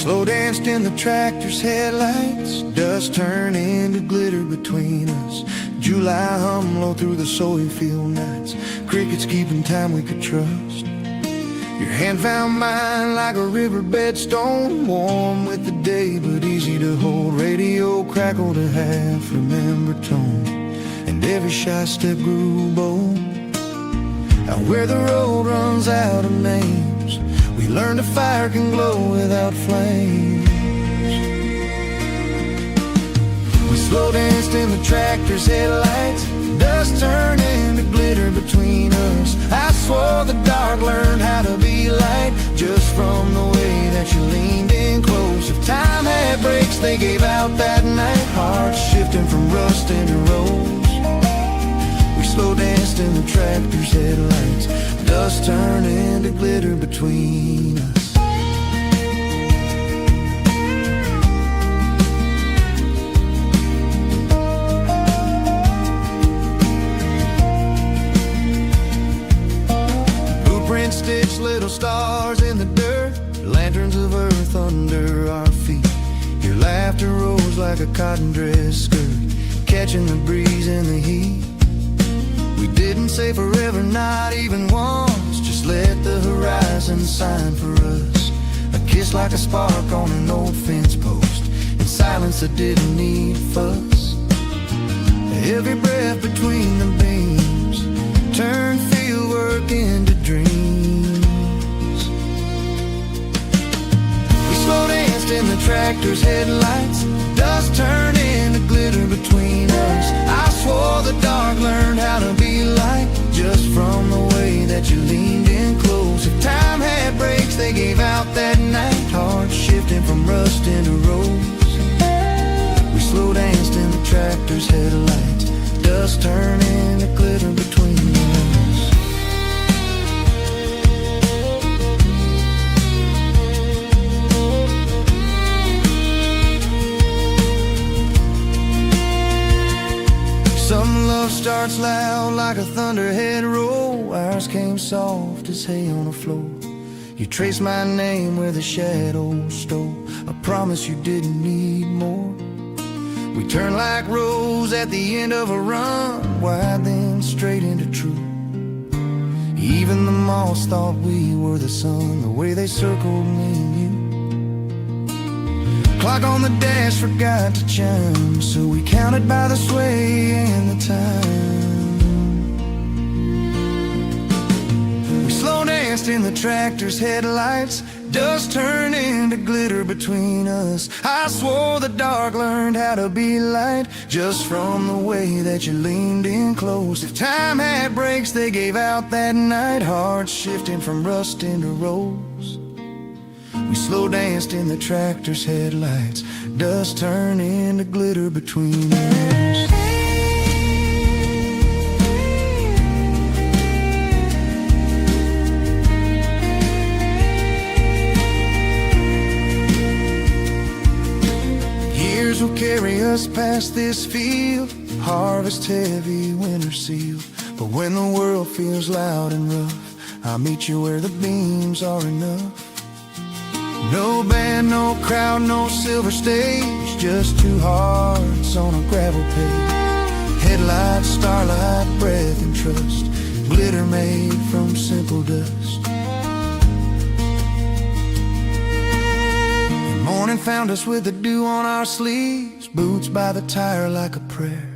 Slow danced in the tractor's headlights, dust turned into glitter between us. July hum low through the sowing field nights, crickets keeping time we could trust. Your hand found mine like a riverbed stone, warm with the day but easy to hold. Radio crackled a half-remembered tone, and every shy step grew bold. Out where the road runs out of names, we learned a fire can glow without flames. We slow danced in the tractor's headlights, dust turned into glitter between us. I swore the dark learned how to be light, just from the way that you leaned in close. If time had brakes they gave out that night, hearts shifting from rust into rose. We slow danced in the tractor's headlights, dust turned into glitter between us. Blueprint stitched little stars in the dirt, lanterns of earth under our feet. Your laughter rose like a cotton dress skirt, catching the breeze in the heat. We didn't say forever, not even once, just let the horizon sign for us. A kiss like a spark on an old fence post, in silence that didn't need fuss. Every breath between the beams turned field work into dreams. We slow danced in the tractor's headlights, dust turned into glitter between us. I swore the dark learned how to be light, just from the way that you leaned in close. If time had brakes they gave out that night, hearts shifting from rust into rose. We slow danced in the tractor's headlights, dust turned into glitter between us. Some love starts loud like a thunderhead roll, ours came soft as hay on the floor. You traced my name where the shadows stole, I promise you didn't need more. We turned like rows at the end of a run, wide then straight into truth. Even the moths thought we were the sun, the way they circled me and you. Clock on the dash forgot to chime, so we counted by the sway and the time. We slow danced in the tractor's headlights, dust turned into glitter between us. I swore the dark learned how to be light, just from the way that you leaned in close. If time had brakes they gave out that night, hearts shifting from rust into rose. We slow danced in the tractor's headlights, dust turned into glitter between us. Years will carry us past this field, harvest heavy, winter seal. But when the world feels loud and rough, I'll meet you where the beams are enough. No band, no crowd, no silver stage, just two hearts on a gravel page. Headlights, starlight, breath and trust, glitter made from simple dust. And morning found us with the dew on our sleeves, boots by the tire like a prayer.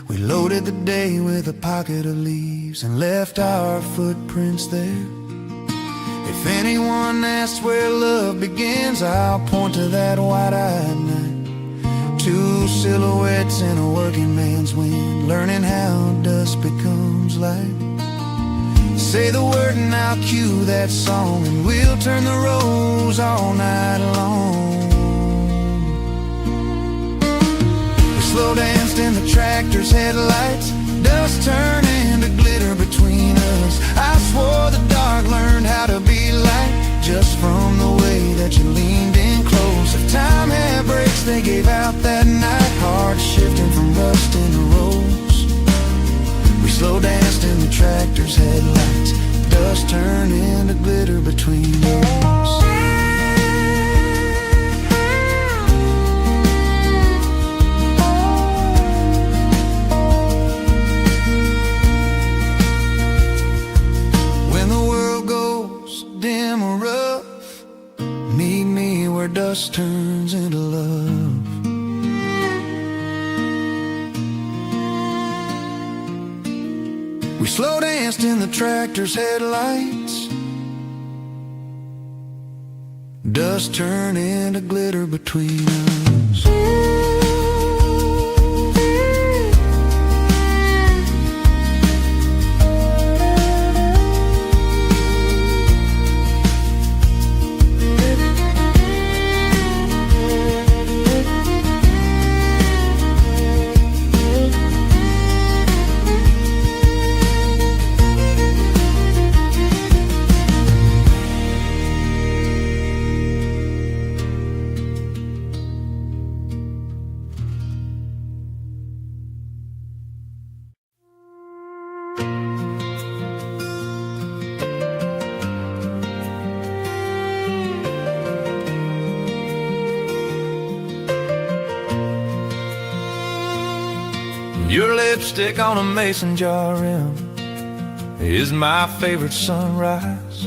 We loaded the day with a pocket of leaves and left our footprints there. If anyone asks where love begins, I'll point to that wide-eyed night, Two silhouettes in a working man's wind, learning how dust becomes light. Say the word and I'll cue that song, and we'll turn the rows all night long. We slow danced in the tractor's headlights, dust turning to glitter between us. I swore the dark learned how to be light, just from the way that you leaned in close. If time had brakes they gave out that night, hearts shifting from rust into rose. We slow danced in the tractor's headlights, dust turning to glitter between us. Dust turns into love. We slow danced in the tractor's headlights, dust turned into glitter between us. Your lipstick on a mason jar rim is my favorite sunrise.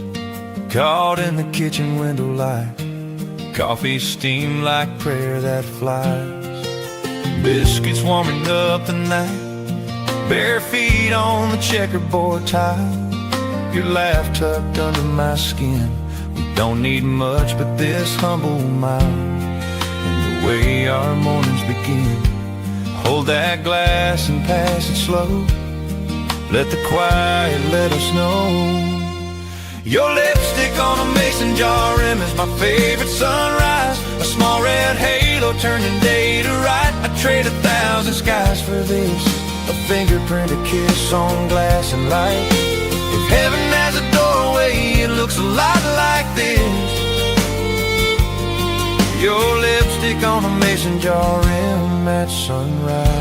Caught in the kitchen window light, coffee steam like prayer that flies. Biscuits warming up the night, bare feet on the checkerboard tile. Your laugh tucked under my skin. We don't need much but this humble mile, and the way our mornings begin. Hold that glass and pass it slow. Let the quiet let us know. Your lipstick on a mason jar rim is my favorite sunrise. A small red halo turning day to right. I'd trade 1,000 skies for this, a fingerprint, a kiss on glass and light. If heaven has a doorway, it looks a lot like this. Your lipstick on a mason jar rim at sunrise.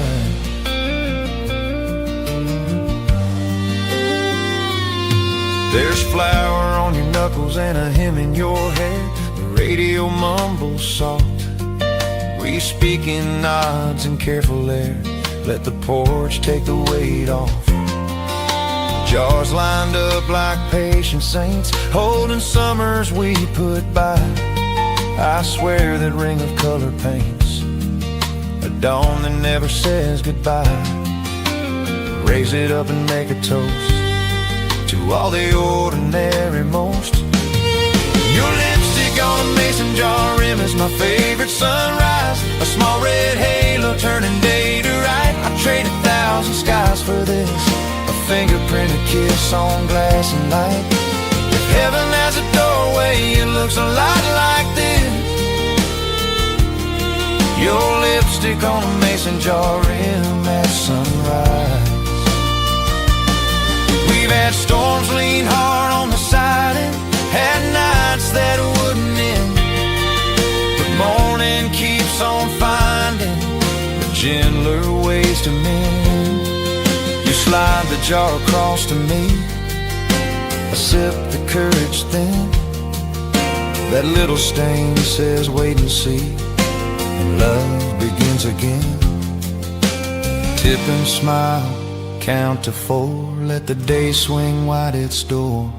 There's flour on your knuckles and a hem in your hair. The radio mumbles soft, we speak in nods and careful air. Let the porch take the weight off. Jars lined up like patient saints, holding summers we put by. I swear that ring of color paints a dawn that never says goodbye. Raise it up and make a toast to all the ordinary most. Your lipstick on a mason jar rim is my favorite sunrise. A small red halo turning day to right. I'd trade 1,000 skies for this, a fingerprint, a kiss on glass and light. If heaven has a doorway, it looks a lot like this. Your lipstick on a mason jar rim at sunrise. We've had storms lean hard on the siding, had nights that wouldn't end, but morning keeps on finding the gentler ways to mend. You slide the jar across to me, I sip the courage then. That little stain says wait and see, and love begins again. Tip and smile, count to 4, let the day swing wide its door.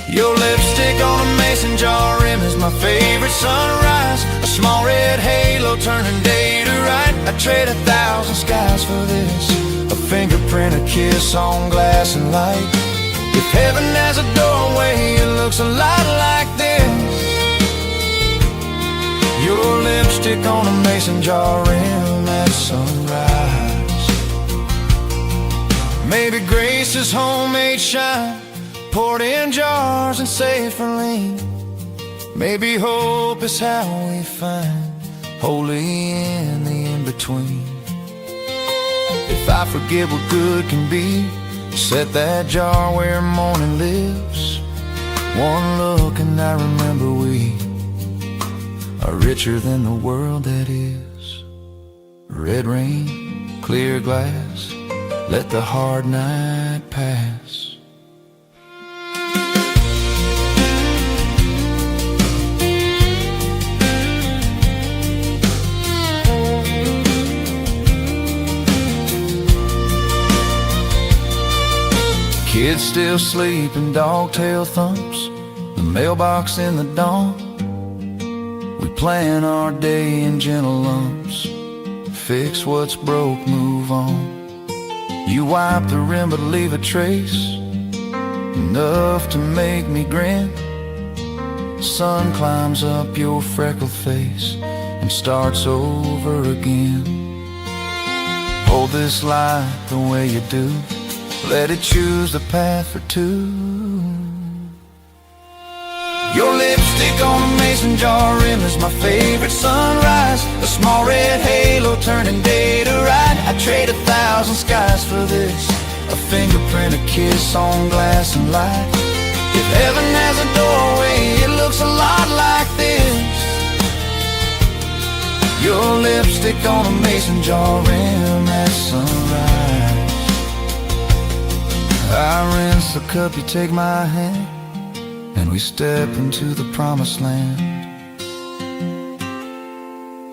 Your lipstick on a mason jar rim is my favorite sunrise. A small red halo turning day to right. I'd trade 1,000 skies for this, a fingerprint, a kiss on glass and light. If heaven has a doorway, it looks a lot like this. Your lipstick on a mason jar rim at sunrise. Maybe Grace's homemade shine, poured in jars and saved for lean. Maybe hope is how we find holy in the in-between. If I forget what good can be, set that jar where morning lives. One look and I remember we are richer than the world that is. Red rain, clear glass, let the hard night pass. Kids still sleeping, dog-tail thumps, the mailbox in the dawn. We plan our day in gentle lumps, fix what's broke, move on. You wipe the rim but leave a trace, enough to make me grin. Sun climbs up your freckled face and starts over again. Hold this light the way you do, let it choose the path for two. Your lipstick on a mason jar rim is my favorite sunrise. A small red halo turning day to ride. I'd trade 1,000 skies for this, a fingerprint, a kiss on glass and light. If heaven has a doorway, it looks a lot like this. Your lipstick on a mason jar rim at sunrise. I rinse the cup, you take my hand, and we step into the promised land.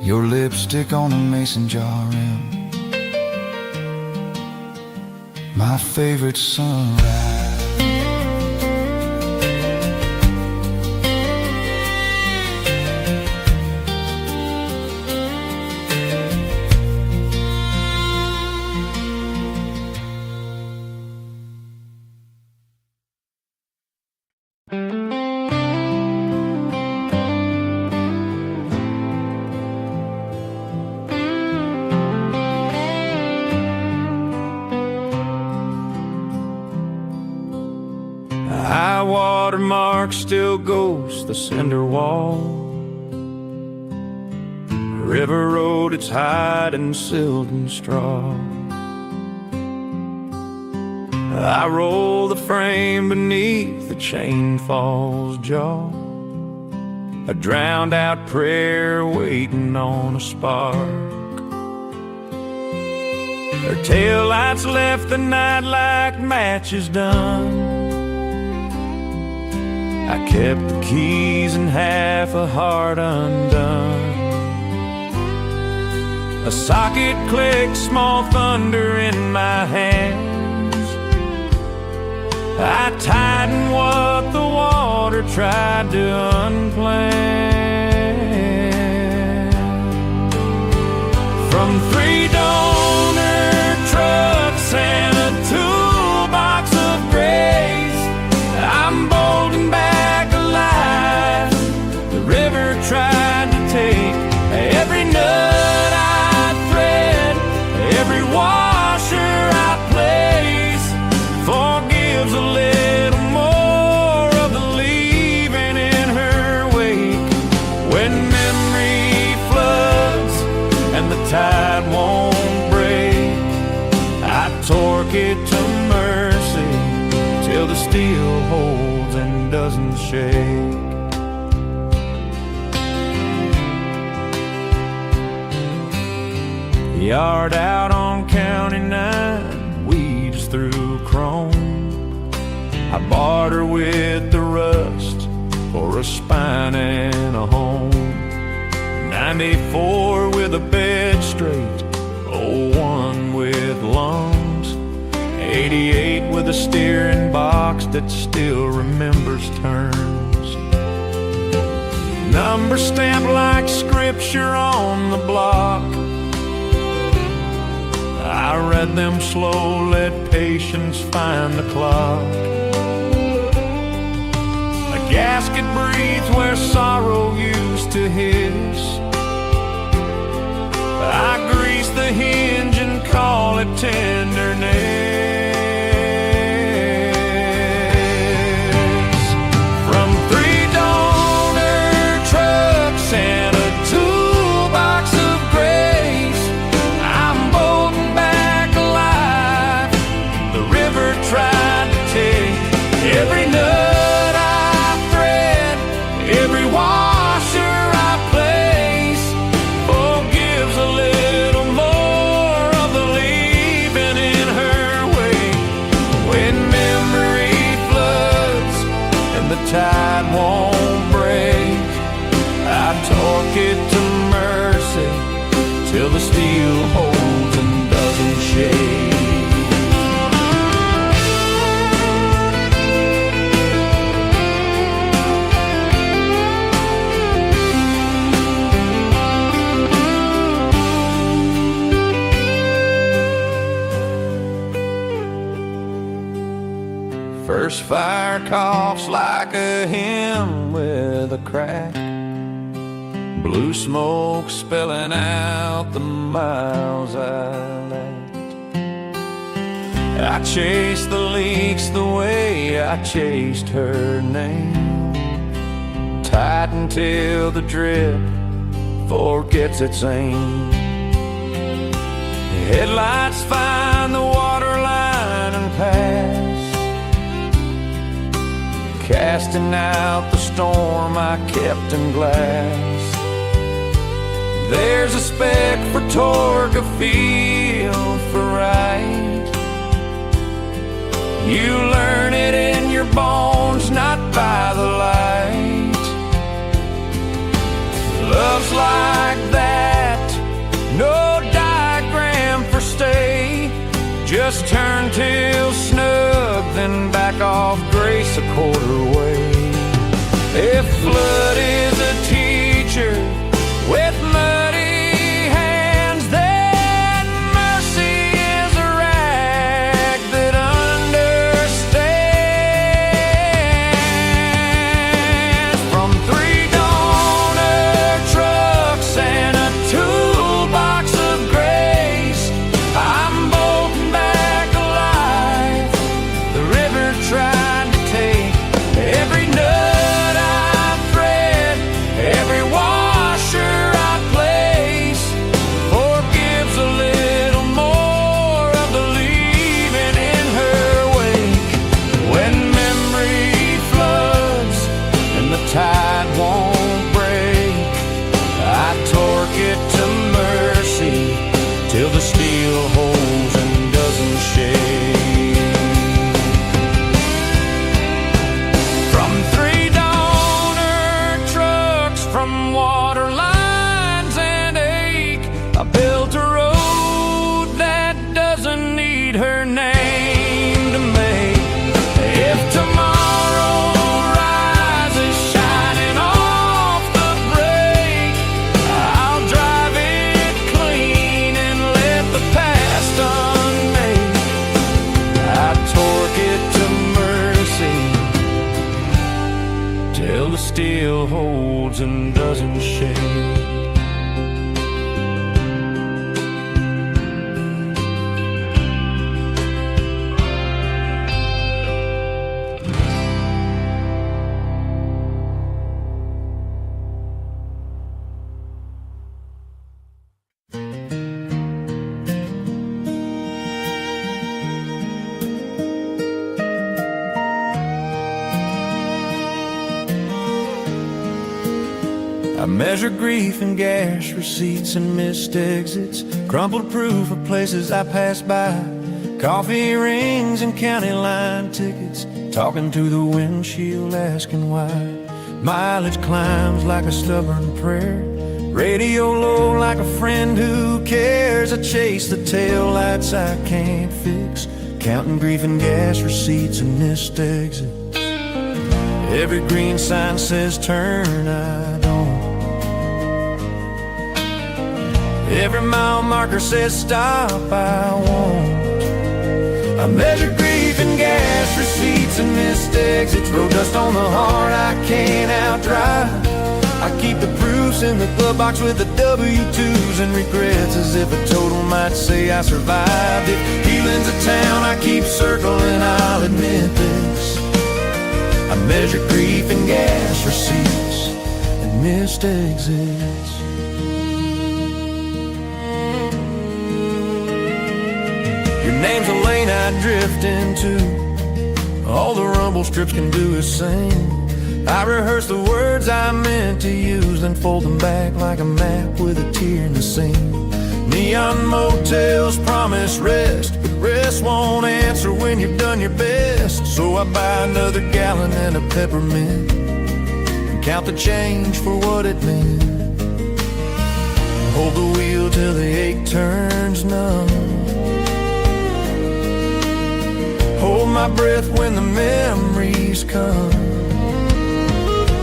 Your lipstick on a mason jar rim, my favorite sunrise. High water mark still ghosts the cinder wall. River road, it's hiding silt and straw. I roll the frame beneath the chain fall's jaw, a drowned out prayer waiting on a spark. Her tail lights left the night like matches done. I kept the keys and half a heart undone. A socket clicked, small thunder in my hands. I tightened what the water tried to unplan. From 3 donor trucks and a toolbox of grace, I'm bolting back alive. The river tried to take every nut I thread, every washer I place, forgives a little more of the leaving in her wake. When memory floods and the tide won't break, I torque it to mercy till the steel holds and doesn't shake. Yard out on County 9 weaves through chrome. I barter with the rust for a spine and a home. 94 with a bed straight, 01 with lungs, 88 with a steering box that still remembers turns. Number stamped like scripture on the block, I read them slow, let patience find the clock. A gasket breathes where sorrow used to hiss, I grease the hinge and call it tenderness. From 3 donor trucks and a toolbox of grace, I'm boating back alive. The river tried to take every nut I thread, every washer I place, forgives a little more of the leaving in her wake. When memory floods and the tide won't break, I torque it to mercy till the steel holds and doesn't shake. First fire coughs like a hymn with a crack, blue smoke spilling out the miles I lacked. I chased the leaks the way I chased her name, tighten till the drip forgets its aim. Headlights find the water line and pass, casting out the storm I kept in glass. There's a spec for torque, a feel for right. You learn it in your bones, not by the light. Love's like that, no diagram for stay. Just turn till snug, then back off grace a quarter way. If flood is a teacher with muddy hands, then mercy is a rag that understands. From 3 donor trucks and a toolbox of grace, I'm boating back alive. The river tried to take every nut I thread, every washer I place, forgives a little more of the leaving in her wake. When memory floods and the tide won't break, I torque it to mercy till the steel holds and doesn't shake. From 3 donor trucks, from water lines and ache, I built a road that doesn't need her name to make. If tomorrow rises shining off the break, I'll drive it clean and let the past unmake. I torque it to mercy till the steel holds and doesn't shake. I measure grief and gas receipts and missed exits, crumpled proof of places I passed by, coffee rings and county line tickets, talking to the windshield asking why. Mileage climbs like a stubborn prayer, radio low like a friend who cares. I chase the taillights I can't fix, counting grief and gas receipts and missed exits. Every green sign says turn, I don't. Every mile marker says stop, I won't. I measure grief and gas receipts and missed exits, road dust on the heart I can't outdrive. I keep the proofs in the glove box with the W-2s and regrets, as if a total might say I survived. If healing's a town I keep circling, I'll admit this. I measure grief in gas receipts and missed exits. Your name's a lane I drift into. All the rumble strips can do is sing. I rehearse the words I meant to use, then fold them back like a map with a tear in the seam. Neon motels promise rest, but rest won't answer when you've done your best. So I buy another gallon and a peppermint and count the change for what it meant. Hold the wheel till the ache turns numb. Hold my breath when the memories come.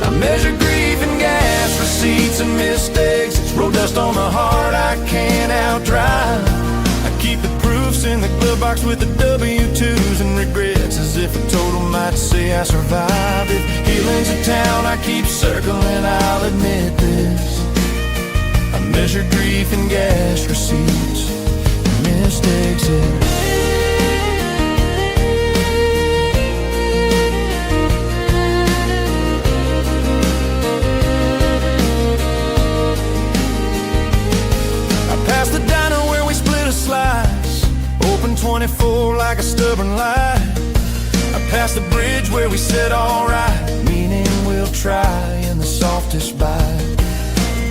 I measure grief in gas receipts and missed exits. Road dust on the heart I can't outdrive. I keep the proofs in the glove box with the W-2s and regrets, as if a total might say I survived. If healing's a town I keep circling, I'll admit this. I measure grief in gas receipts and missed exits. Past the diner where we split a slice, open 24 like a stubborn lie. I passed the bridge where we said alright, meaning we'll try in the softest bite.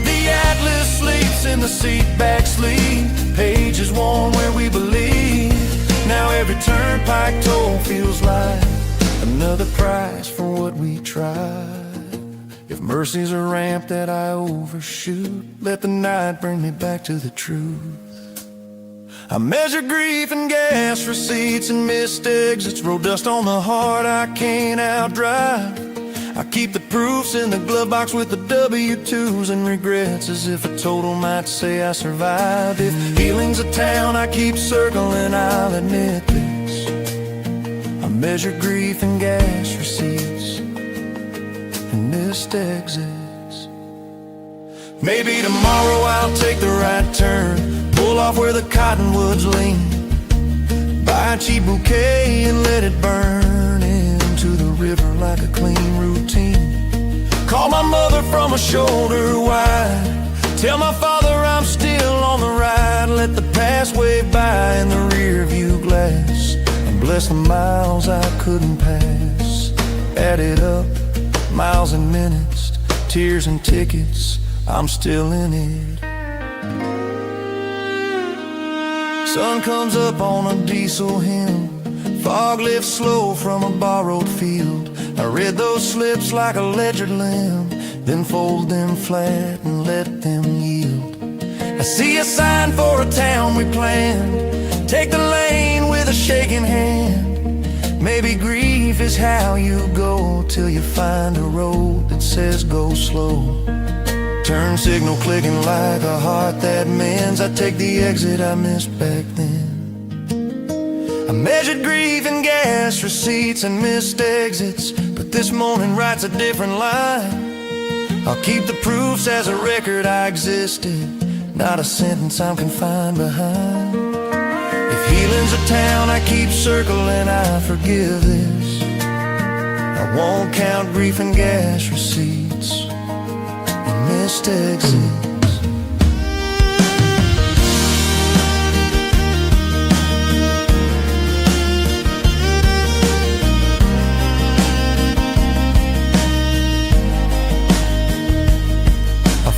The atlas sleeps in the seat back sleep, pages worn where we believe. Now every turnpike toll feels like another price for what we tried. If mercy's a ramp that I overshoot, let the night bring me back to the truth. I measure grief in gas receipts and missed exits. Road dust on the heart I can't outdrive. I keep the proofs in the glove box with the W-2s and regrets, as if a total might say I survived. If healing's a town I keep circling, I'll admit this. I measure grief in gas receipts and missed exits. Maybe tomorrow I'll take the right turn, pull off where the cottonwoods lean, buy a cheap bouquet and let it burn into the river like a clean routine. Call my mother from a shoulder wide, tell my father I'm still on the ride. Let the past wave by in the rear view glass and bless the miles I couldn't pass. Add it up, miles and minutes, tears and tickets, I'm still in it. Sun comes up on a diesel hill, fog lifts slow from a borrowed field. I read those slips like a ledger limb, then fold them flat and let them yield. I see a sign for a town we planned, take the lane with a shaking hand. Maybe grief is how you go till you find a road that says go slow. Turn signal clicking like a heart that mends. I take the exit I missed back then. I measured grief in gas receipts and missed exits, but this morning writes a different line. I'll keep the proofs as a record I existed, not a sentence I'm confined behind. If healing's a town I keep circling, I forgive this. I won't count grief in gas receipts and missed exits.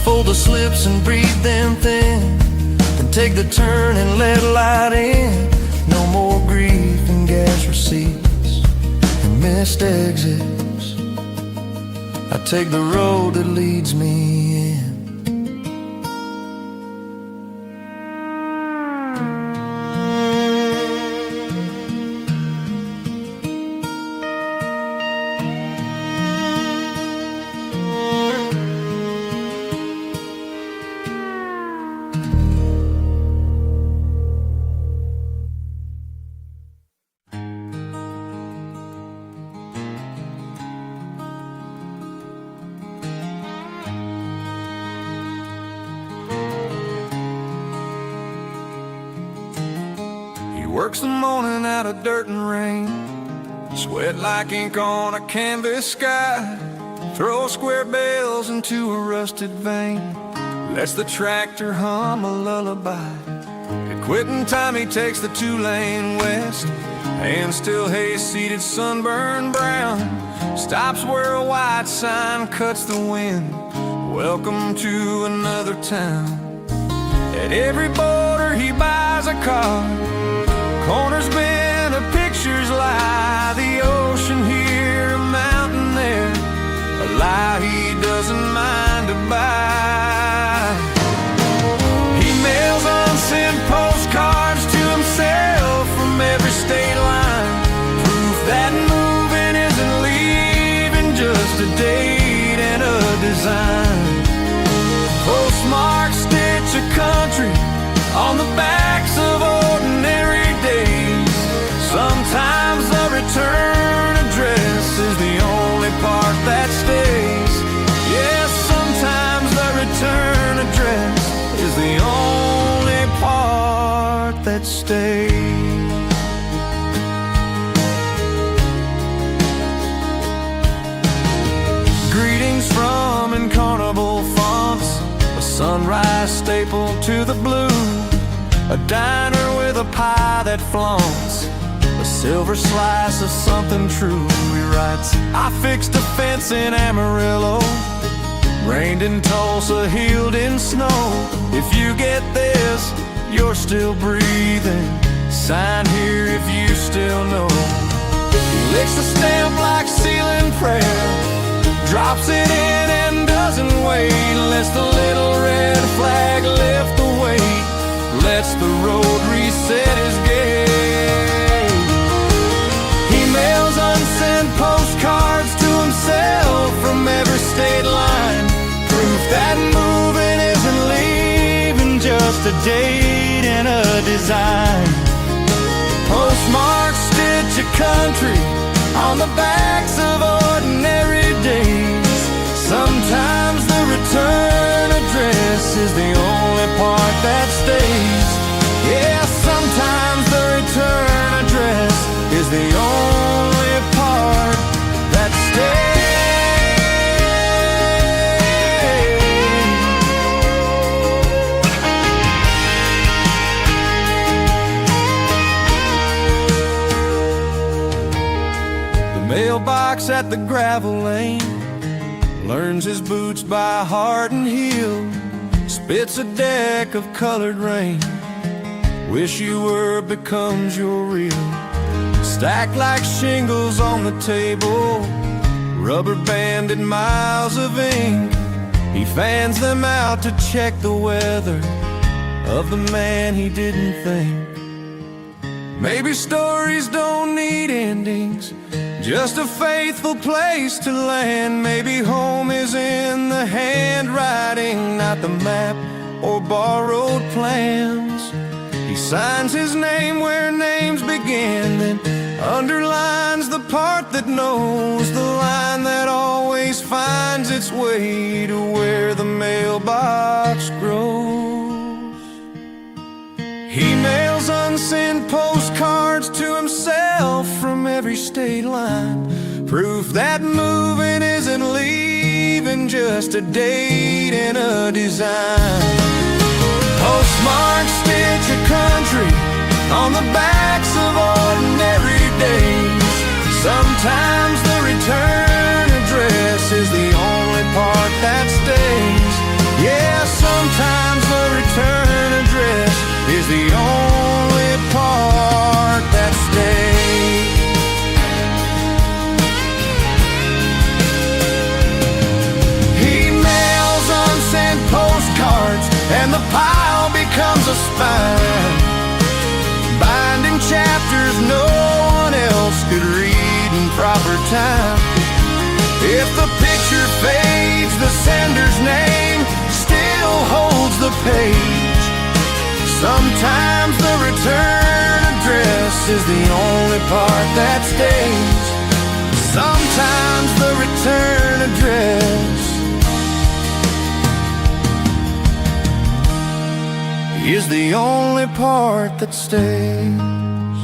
Fold the slips and breathe them thin, then take the turn and let light in. No more grief and gas receipts and missed exits. I take the road that leads me in. Works the morning out of dirt and rain, sweat like ink on a canvas sky, throw square bales into a rusted vein, lets the tractor hum a lullaby. At quitting time he takes the 2-lane west, and still hay-seated sunburned brown, stops where a white sign cuts the wind, welcome to another town. At every border he buys a car, corners bend, a picture's lie, the ocean here, a mountain there, a lie he doesn't mind to buy. He mails unsent postcards to himself from every state line, proof that moving isn't leaving, just a date and a design. Postmarks stitch a country on the backs of ordinary days. Sometimes the return address is the only part that stays. Yes, sometimes the return address is the only part that stays. Greetings from incarnable fonts, a sunrise staple to the blue, a diner with a pie that flaunts a silver slice of something true. He writes, I fixed a fence in Amarillo, rained in Tulsa, healed in snow. If you get this, you're still breathing, sign here if you still know. He licks the stamp like sealing prayer, drops it in and doesn't wait, lets the little red flag lift the weight, lets the road reset his gate. He mails unsent postcards to himself from every state line, proof that moving isn't leaving, just a date and a design. Postmarks stitch a country on the backs of ordinary days. Sometimes the return address is the only part that stays. Yeah, sometimes the return address is the only part that stays. The mailbox at the gravel lane learns his boots by heart and heel, spits a deck of colored rain, wish you were becomes your real. Stacked like shingles on the table, rubber banded miles of ink, he fans them out to check the weather of the man he didn't think. Maybe stories don't need endings, just a faithful place to land. Maybe home is in the handwriting, not the map or borrowed plans. He signs his name where names begin, then underlines the part that knows, the line that always finds its way to where the mailbox grows. He mails unsent postcards to himself from every state line, proof that moving isn't leaving, just a date and a design. Postmarks stitch a country on the backs of ordinary days. Sometimes the return address is the only part that stays. Yeah, sometimes the return address is the only part that stays. He mails unsent postcards and the pile becomes a spine, binding chapters no one else could read in proper time. If the picture fades, the sender's name still holds the page. Sometimes the return address is the only part that stays. Sometimes the return address is the only part that stays.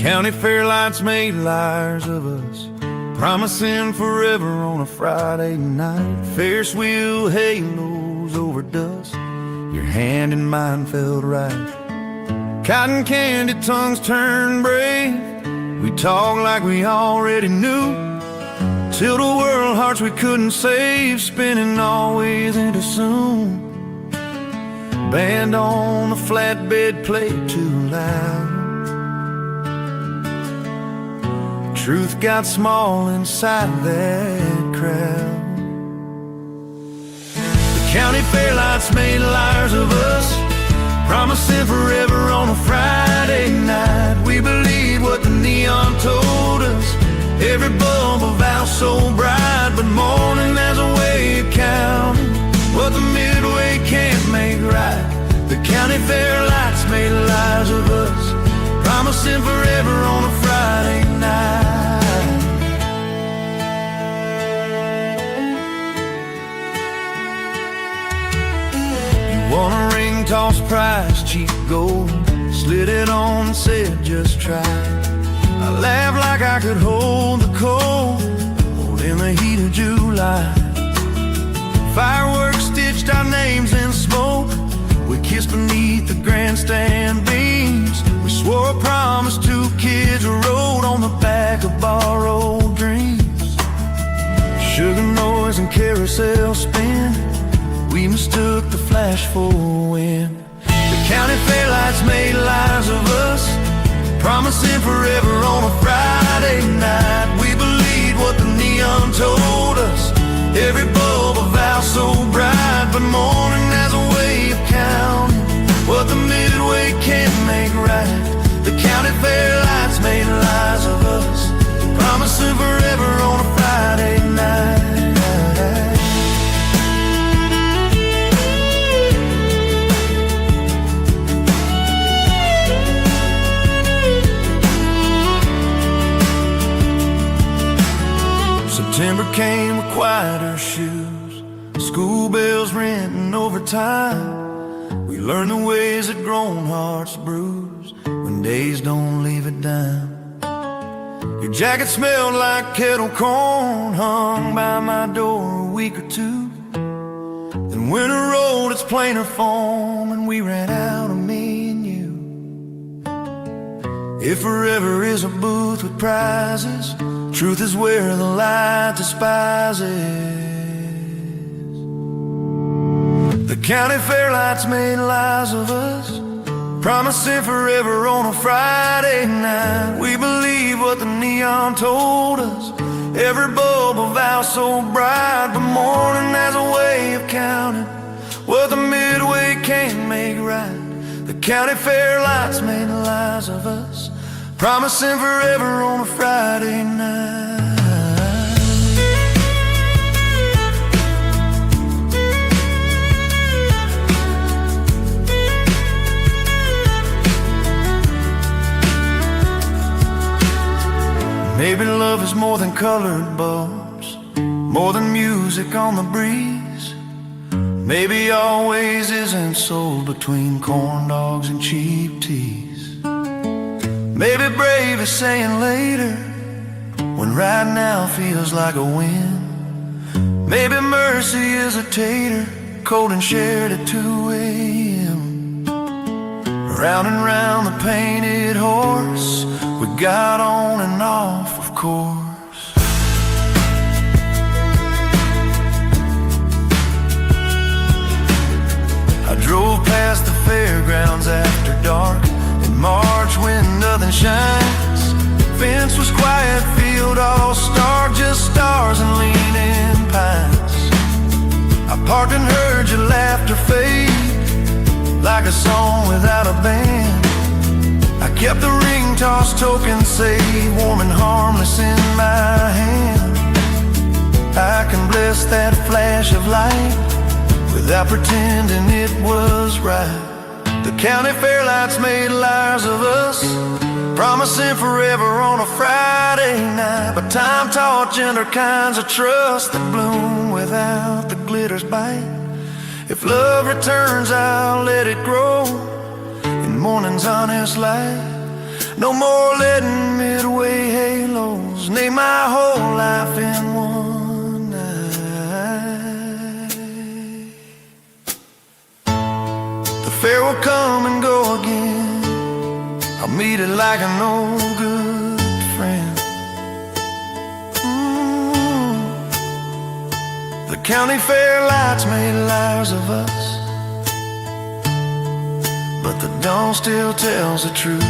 County fair lights made liars of us, promising forever on a Friday night. Ferris wheel halos over dust, your hand in mine felt right. Cotton candy tongues turned brave, we talked like we already knew. Till the world hearts we couldn't save, spinning always into soon. Band on the flatbed played too loud. Truth got small inside that crowd. The county fair lights made liars of us, promising forever on a Friday night. We believed what the neon told us, every bulb of vow so bright. But morning has a way of counting what the midway can't make right. The county fair lights made liars of us, promising forever on a Friday night. You won a ring toss prize, cheap gold, slid it on and said just try. I laughed like I could hold the cold in the heat of July. Fireworks stitched our names in smoke, we kissed beneath the grandstand beams. We swore a promise, two kids rode on the back of borrowed dreams. Sugar noise and carousel spin, we mistook the flash for wind. The county fair lights made liars of us, promising forever on a Friday night. We believed what the neon told us, every bulb a vow so bright. But morning has a way of counting what the midway can't make right. The county fair lights made lies of us, promising forever on a Friday night. September came with quieter shoes, school bells ringing overtime. We learned the ways that grown hearts bruise when days don't leave a dime. Your jacket smelled like kettle corn, hung by my door a week or two. Then winter rolled its plainer form, and we ran out of me and you. If forever is a booth with prizes, truth is where the light despises. The county fair lights made lies of us, promising forever on a Friday night. We believe what the neon told us, every bulb a vow so bright. But morning has a way of counting what the midway can't make right. The county fair lights made lies of us, promising forever on a Friday night. Maybe love is more than colored bulbs, more than music on the breeze. Maybe always isn't sold between corn dogs and cheap teas. Maybe brave is saying later when right now feels like a win. Maybe mercy is a tater, cold and shared at 2 a.m. Round and round the painted horse, we got on and off, of course. I drove past the fairgrounds after dark in March when nothing shines. Fence was quiet, field all stark, just stars and leaning pines. I parked and heard your laughter fade like a song without a band. I kept the ring toss token safe, warm and harmless in my hand. I can bless that flash of light without pretending it was right. The county fair lights made liars of us, promising forever on a Friday night. But time taught gender kinds of trust that bloom without the glitter's bite. If love returns, I'll let it grow in morning's honest light. No more letting midway halos name my whole life in one night. The fair will come and go again. I'll meet it like an old good friend. The county fair lights made liars of us, but the dawn still tells the truth.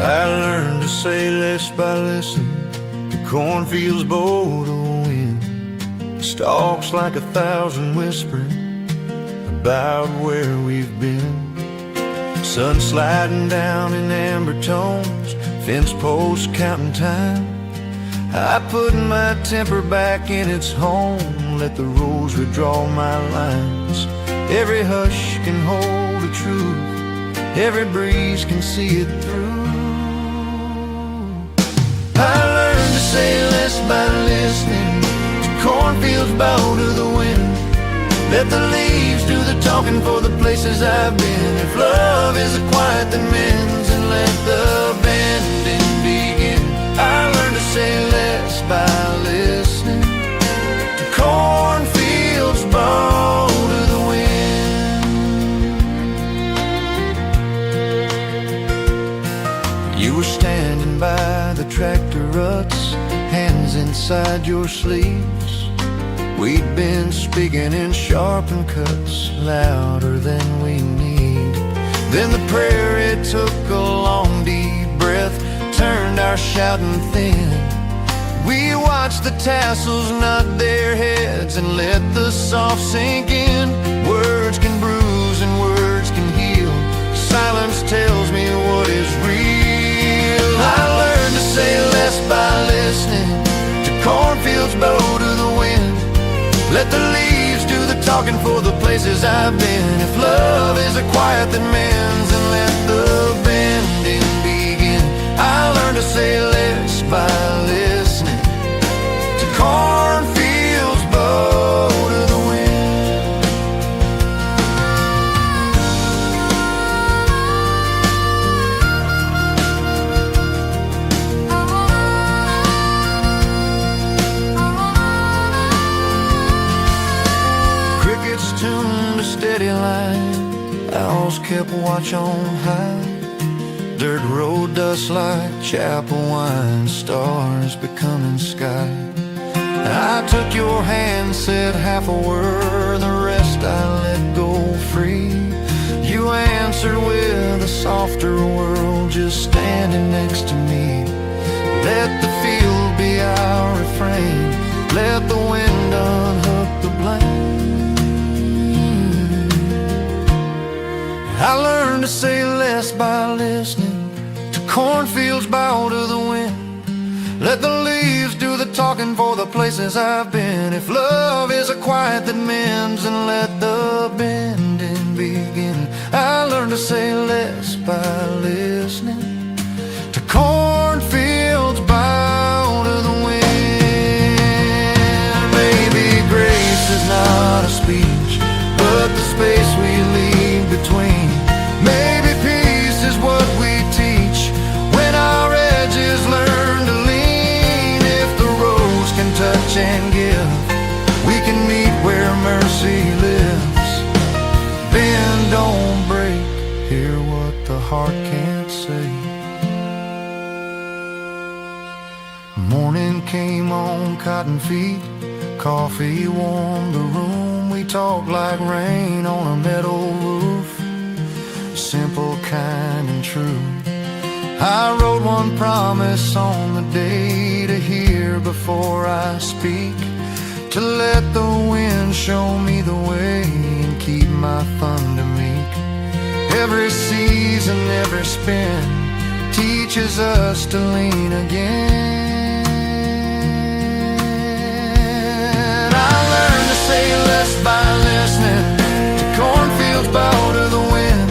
I learned to say less by listening to cornfields bow to wind. Stalks like 1,000 whispering about where we've been. Sun sliding down in amber tones, fence posts counting time. I put my temper back in its home, let the rose redraw my lines. Every hush can hold a truth, every breeze can see it through. I learned to say less by listening to cornfields bow to the wind. Let the leaves do the talking for the places I've been. If love is a quiet that mends, and let the bending begin. I learned to say less by listening to cornfields bow to the wind. You were standing by the tractor ruts, hands inside your sleeves. We'd been speaking in sharpened cuts, louder than we need. Then the prayer, it took a long deep breath, turned our shouting thin. We watched the tassels nod their heads and let the soft sink in. Words can bruise and words can heal. Silence tells me what is real. I learned to say less by listening to cornfields bow to the wind. Let the leaves do the talking for the places I've been. If love is a quiet that mends, and let the bending begin. I learned to say less by listening to cornfields bow to the wind. Crickets tuned a steady line, owls kept watch on high. Dirt road dust like chapel wine, stars becoming sky. I took your hand, said half a word, the rest I let go free. You answered with a softer world, just standing next to me. Let the field be our refrain, let the wind unhook the blame. I learned to say less by listening to cornfields bow to the wind. Let the leaves do the talking for the places I've been. If love is a quiet that mends, and let the bending begin. I learned to say less by listening to cornfields bow to the wind. Maybe grace is not a speech, but the space we leave between. Maybe peace is what we teach when our edges learn to lean. If the rose can touch and give, we can meet where mercy lives. Bend, don't break, hear what the heart can't say. Morning came on cotton feet, coffee warmed the room. We talked like rain on a meadow roof, simple, kind, and true. I wrote one promise on the day to hear before I speak, to let the wind show me the way and keep my thunder meek. Every season, every spin teaches us to lean again. I learned to say less by listening to cornfields bow to the wind.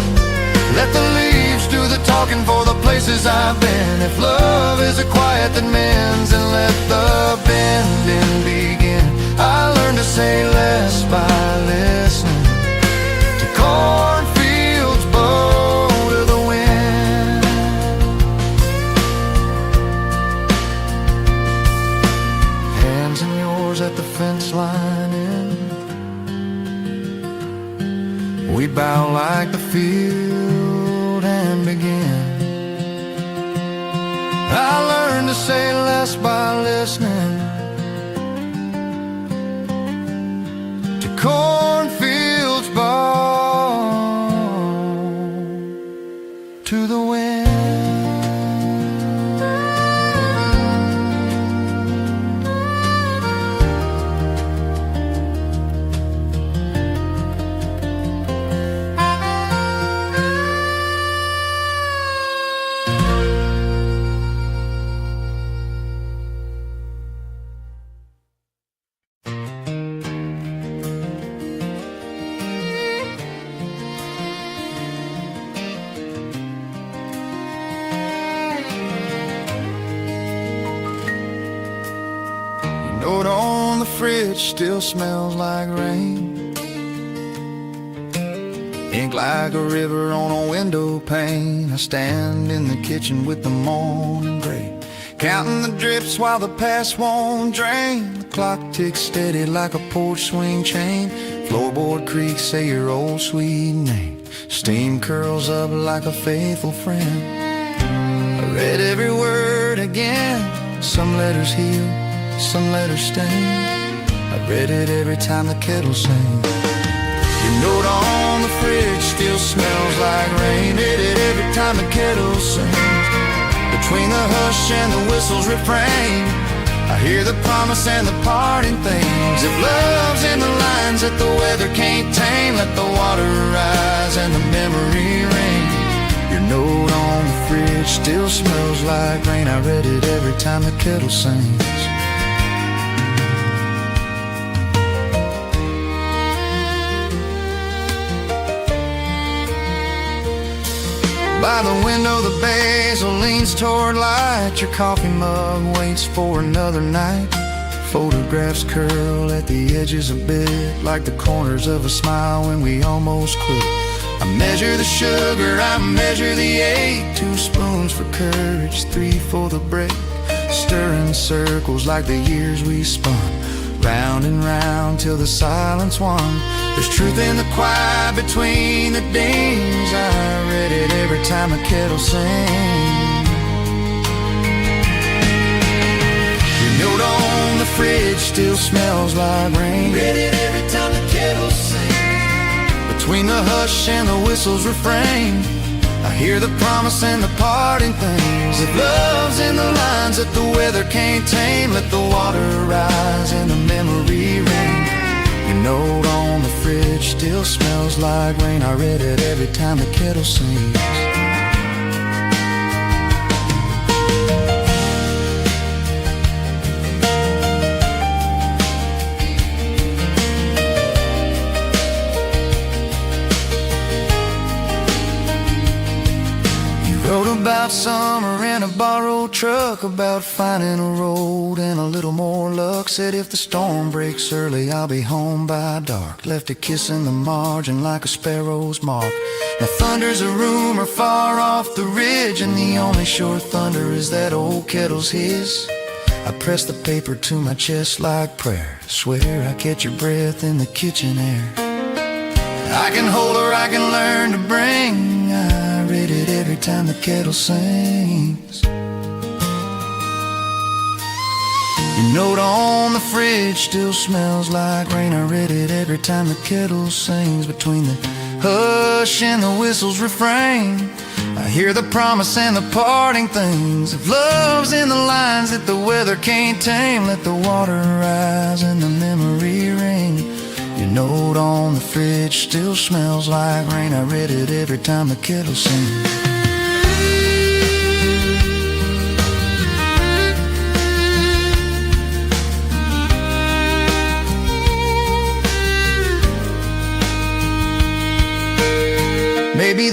Let the leaves do the talking for the places I've been. If love is a quiet that mends, and let the bending begin. I learned to say less by listening to cornfields bow to the wind. Hands in yours at the fence lining, we bow like the field and begin. I learned to say less by listening to cornfields bow to the wind. Note on the fridge still smells like rain. Ink like a river on a window pane. I stand in the kitchen with the morning gray, counting the drips while the past won't drain. The clock ticks steady like a porch swing chain. Floorboard creaks say your old sweet name. Steam curls up like a faithful friend. I read every word again. Some letters heal, some letters stain. I read it every time the kettle sings. Your note on the fridge still smells like rain. Read it every time the kettle sings. Between the hush and the whistle's refrain, I hear the promise and the parting things. If love's in the lines that the weather can't tame, let the water rise and the memory ring. Your note on the fridge still smells like rain. I read it every time the kettle sings. By the window the basil leans toward light. Your coffee mug waits for another night. Photographs curl at the edges a bit, like the corners of a smile when we almost quit. I measure the sugar, I measure the ache. 2 spoons for courage, 3 for the break. Stirring circles like the years we spun, round and round till the silence won. There's truth in the quiet between the dings. I read it every time the kettle sings. Your note on the fridge still smells like rain. Read it every time the kettle sings. Between the hush and the whistle's refrain, I hear the promise and the parting things. If love's in the lines that the weather can't tame, let the water rise and the memory ring. Your note on the fridge still smells like rain. I read it every time the kettle sings. Wrote about summer in a borrowed truck, about finding a road and a little more luck. Said if the storm breaks early, I'll be home by dark. Left a kiss in the margin like a sparrow's mark. Now thunder's a rumor far off the ridge, and the only sure thunder is that old kettle's hiss. I press the paper to my chest like prayer. Swear I catch your breath in the kitchen air. I can hold her, I can learn to bring. I read it every time the kettle sings. Your note on the fridge still smells like rain. I read it every time the kettle sings. Between the hush and the whistle's refrain, I hear the promise and the parting things. If love's in the lines that the weather can't tame, let the water rise and the memory ring. Your note on the fridge still smells like rain. I read it every time the kettle sings.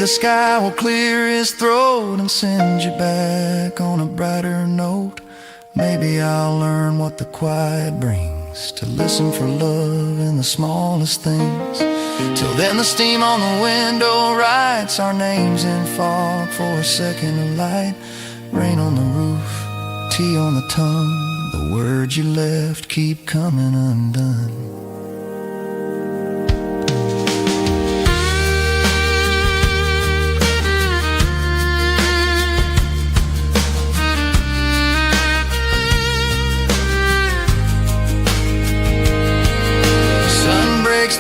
the sky will clear his throat and send you back on a brighter note. Maybe I'll learn what the quiet brings, to listen for love in the smallest things. Till then the steam on the window writes our names in fog for a second of light. Rain on the roof, tea on the tongue, the words you left keep coming undone.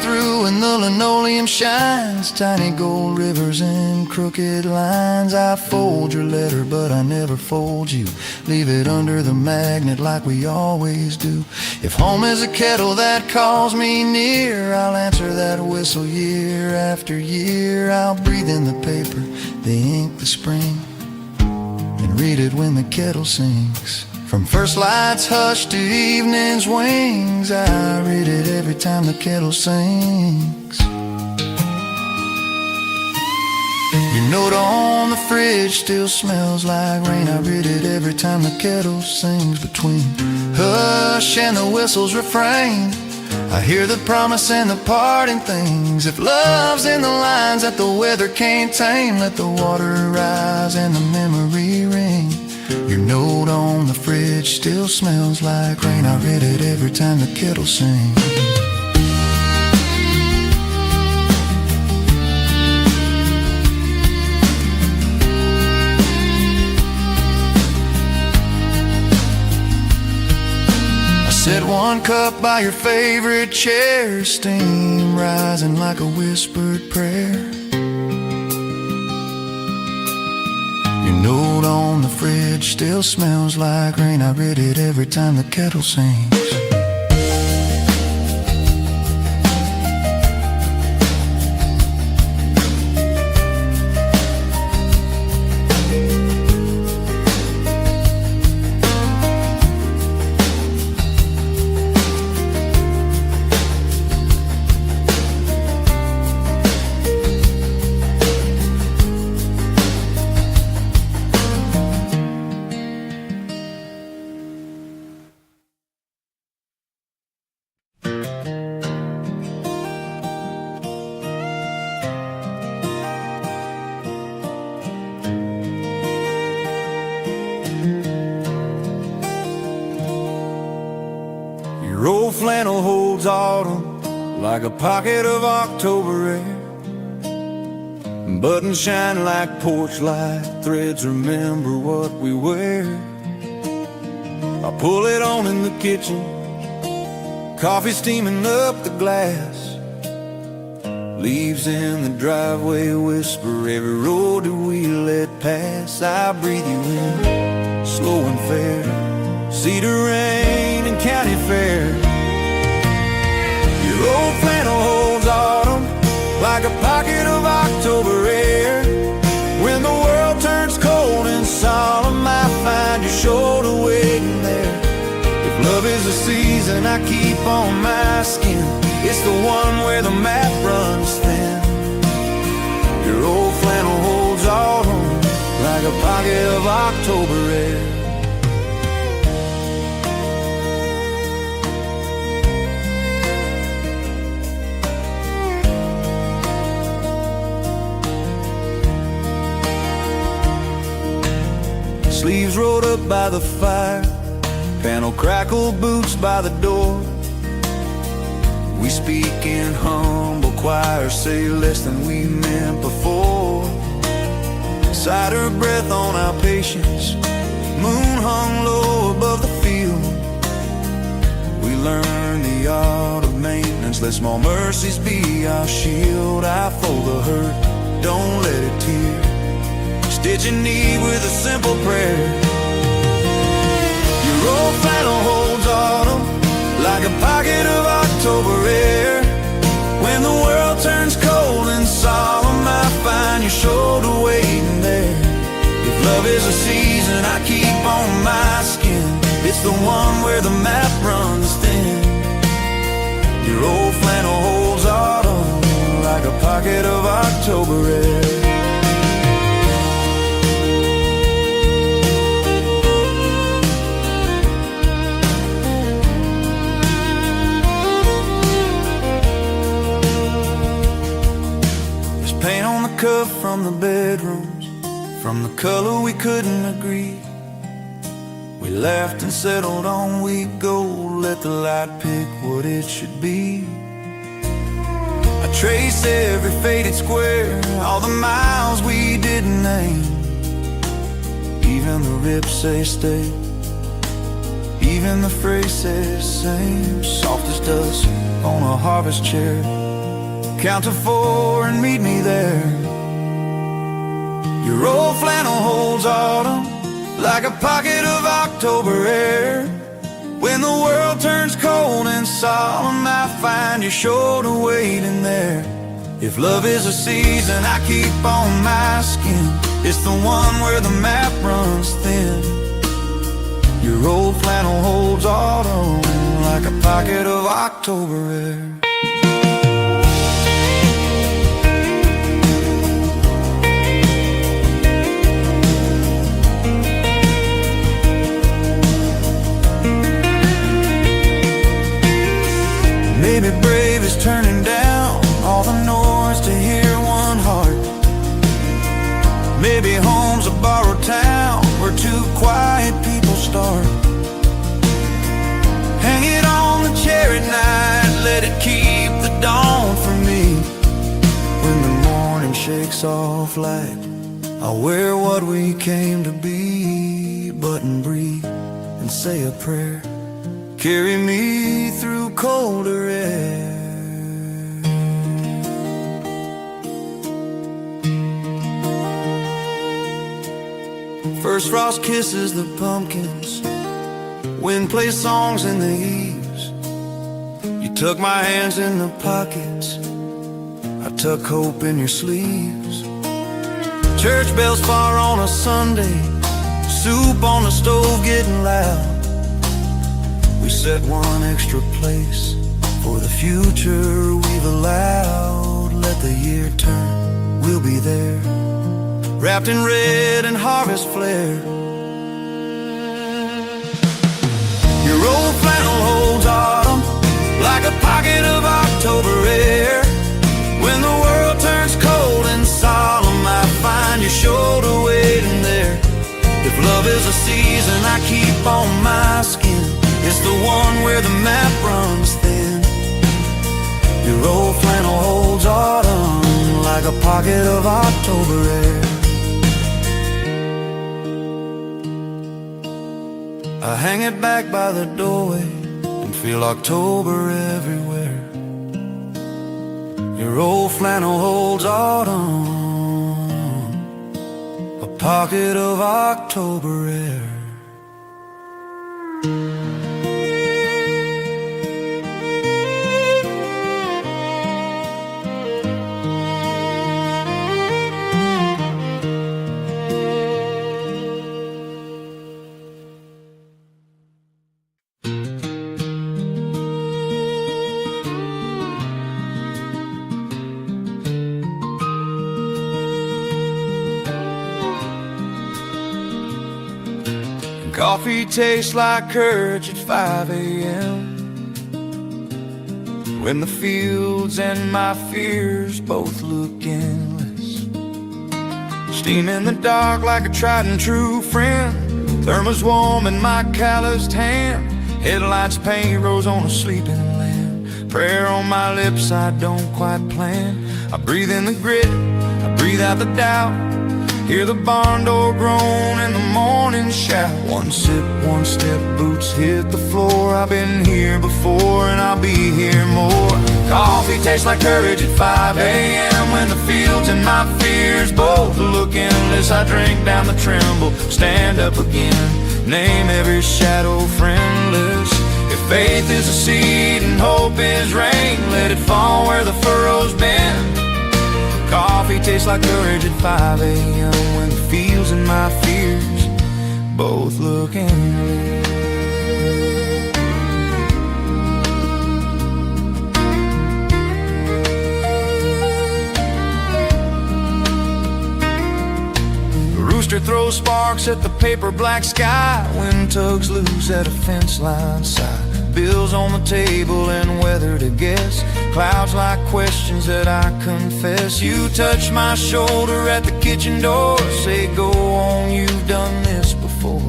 Through and the linoleum shines, tiny gold rivers and crooked lines. I fold your letter but I never fold you, leave it under the magnet like we always do. If home is a kettle that calls me near, I'll answer that whistle year after year. I'll breathe in the paper, the ink, the spring, and read it when the kettle sings. From first light's hush to evening's wings, I read it every time the kettle sings. Your note on the fridge still smells like rain. I read it every time the kettle sings. Between hush and the whistle's refrain, I hear the promise and the parting things. If love's in the lines that the weather can't tame, let the water rise and the memory ring. Your note on the fridge still smells like rain. I read it every time the kettle sings. I set one cup by your favorite chair, steam rising like a whispered prayer. Your note on the fridge still smells like rain. I read it every time the kettle sings. Your old flannel holds autumn like a pocket of October air. Buttons shine like porch light, threads remember what we wear. I pull it on in the kitchen, coffee steaming up the glass. Leaves in the driveway whisper every road that we let pass. I breathe you in, slow and fair, Cedar Rain and County Fair. Your old flannel holds autumn like a pocket of October air. When the world turns cold and solemn, I find your shoulder waiting there. If love is a season I keep on my skin, it's the one where the map runs thin. Your old flannel holds autumn like a pocket of October air. Sleeves rolled up by the fire, panel crackled, boots by the door. We speak in humble choir, say less than we meant before. Cider breath on our patience, moon hung low above the field. We learn the art of maintenance, let small mercies be our shield. I fold the hurt, don't let it tear, stitch in need with a simple prayer. Your old flannel holds autumn like a pocket of October air. When the world turns cold and solemn, I find your shoulder waiting there. If love is a season I keep on my skin, it's the one where the map runs thin. Your old flannel holds autumn like like a pocket of October air. There's paint on the cuff from the bedrooms, from the color we couldn't agree. We laughed and settled on we'd go, let the light pick what it should be. I trace every faded square, all the miles we didn't name. Even the rips say stay, even the phrase says same. Soft as dust on a harvest chair, count to 4 and meet me there. Your old flannel holds autumn like a pocket of October air. When the world turns cold and solemn, I find your shoulder waiting there. If love is a season I keep on my skin, it's the one where the map runs thin. Your old flannel holds autumn like a pocket of October air. Maybe brave is turning down all the noise to hear one heart. Maybe home's a borrowed town where two quiet people start. Hang it on the chair at night, let it keep the dawn for me. When the morning shakes off light, I'll wear what we came to be, button breathe and say a prayer. Carry me through colder air. First frost kisses the pumpkins, wind plays songs in the eaves. You tuck my hands in the pockets, I tuck hope in your sleeves. Church bells far on a Sunday, soup on the stove getting loud. We set one extra place for the future we've allowed. Let the year turn, we'll be there, wrapped in red and harvest flare. Your old flannel holds autumn like a pocket of October air. When the world turns cold and solemn, I find your shoulder waiting there. If love is a season I keep on my skin, it's the one where the map runs thin. Your old flannel holds autumn like a pocket of October air. I hang it back by the doorway and feel October everywhere. Your old flannel holds autumn, a pocket of October air. Coffee tastes like courage at 5 a.m. when the fields and my fears both look endless. Steam in the dark like a tried and true friend, thermos warm in my calloused hand. Headlights paint rose on a sleeping land, prayer on my lips I don't quite plan. I breathe in the grit, I breathe out the doubt, hear the barn door groan and the morning shout. One sip, one step, boots hit the floor. I've been here before and I'll be here more. Coffee tastes like courage at 5 a.m. when the fields and my fears both look endless. I drink down the tremble, stand up again, name every shadow friendless. If faith is a seed and hope is rain, let it fall where the furrows bend. Coffee tastes like courage at 5 a.m. when the fields and my fears both look endless. throw sparks at the paper black sky. Wind tugs loose at a fence line side. Bills on the table and weather to guess. Clouds like questions that I confess. You touch my shoulder at the kitchen door. Say go on, you've done this before.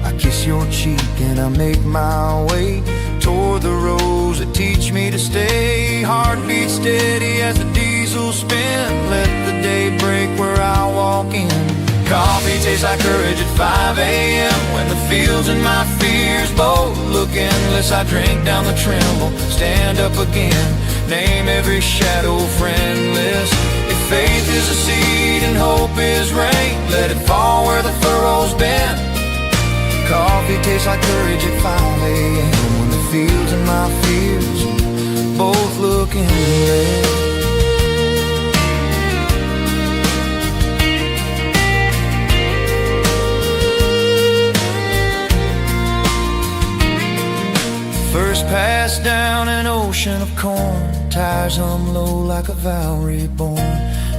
I kiss your cheek and I make my way toward the roads that teach me to stay. Heartbeat steady as the diesel spin. Let the day break where I walk in. Coffee tastes like courage at 5 a.m. when the fields and my fears both look endless. I drink down the tremble, stand up again, name every shadow friendless. If faith is a seed and hope is rain, let it fall where the furrow's been. Coffee tastes like courage at 5 a.m. when the fields and my fears both look endless. First pass down an ocean of corn, tires hum low like a vow reborn.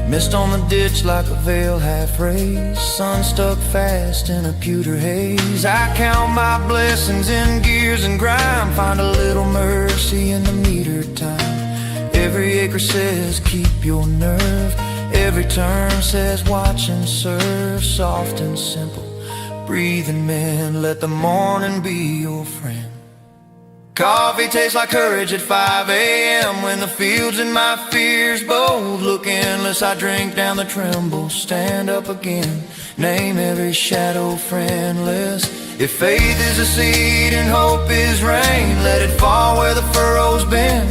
Mist on the ditch like a veil half raised, sun stuck fast in a pewter haze. I count my blessings in gears and grime, find a little mercy in the meter time. Every acre says keep your nerve, every turn says watch and serve. Soft and simple, breathing men, let the morning be your friend. Coffee tastes like courage at 5 a.m. when the fields and my fears both look endless. I drink down the tremble, stand up again, name every shadow friendless. If faith is a seed and hope is rain, let it fall where the furrow's been.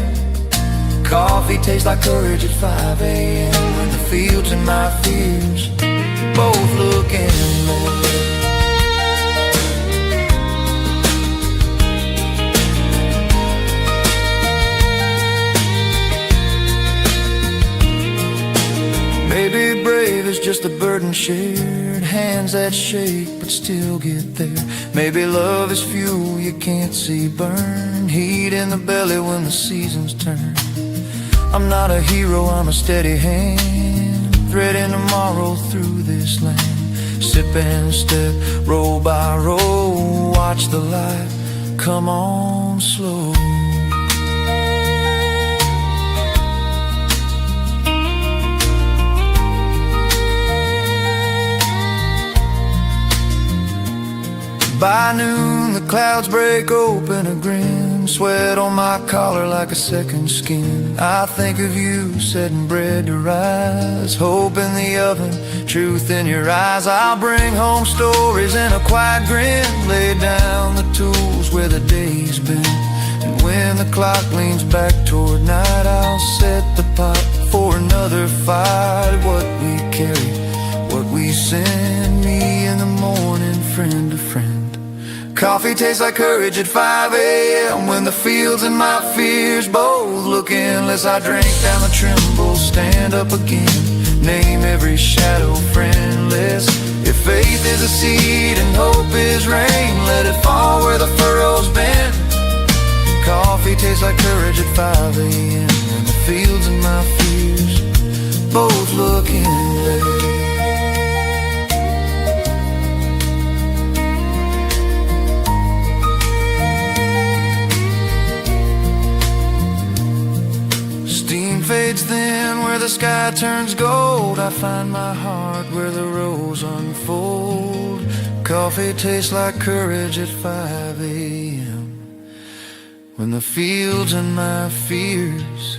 Coffee tastes like courage at 5 a.m. when the fields and my fears both look endless. Maybe brave is just a burden shared, hands that shake but still get there. Maybe love is fuel you can't see burn, heat in the belly when the seasons turn. I'm not a hero, I'm a steady hand, threading tomorrow through this land. Sip and step, row by row, watch the light come on slow. By noon the clouds break open a grin, sweat on my collar like a second skin. I think of you setting bread to rise, hope in the oven, truth in your eyes. I'll bring home stories and a quiet grin, lay down the tools where the day's been. And when the clock leans back toward night, I'll set the pot for another fight. What we carry, what we send, me in the morning, friend to friend. Coffee tastes like courage at 5 a.m. when the fields and my fears both look endless. I drink down the tremble, stand up again, name every shadow friendless. If faith is a seed and hope is rain, let it fall where the furrow's been. Coffee tastes like courage at 5 a.m. when the fields and my fears both look endless. Fades thin where the sky turns gold. I find my heart where the rows unfold. Coffee tastes like courage at 5 a.m. when the fields and my fears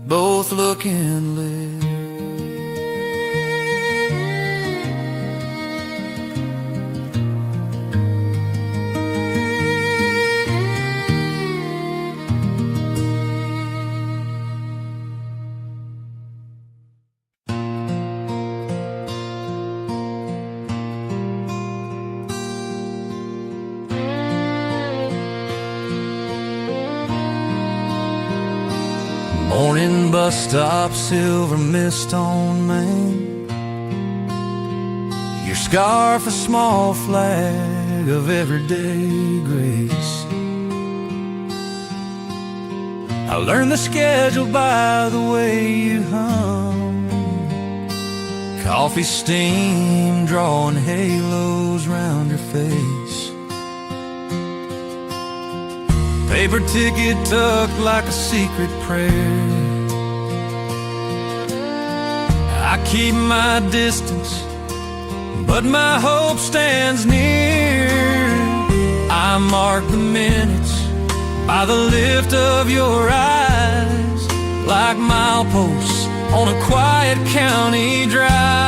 both look endless. Morning bus stop, silver mist on Main. Your scarf, a small flag of everyday grace. I learned the schedule by the way you hum. Coffee steam drawing halos round your face. Paper ticket tucked like a secret prayer. I keep my distance, but my hope stands near. I mark the minutes by the lift of your eyes, like mileposts on a quiet county drive.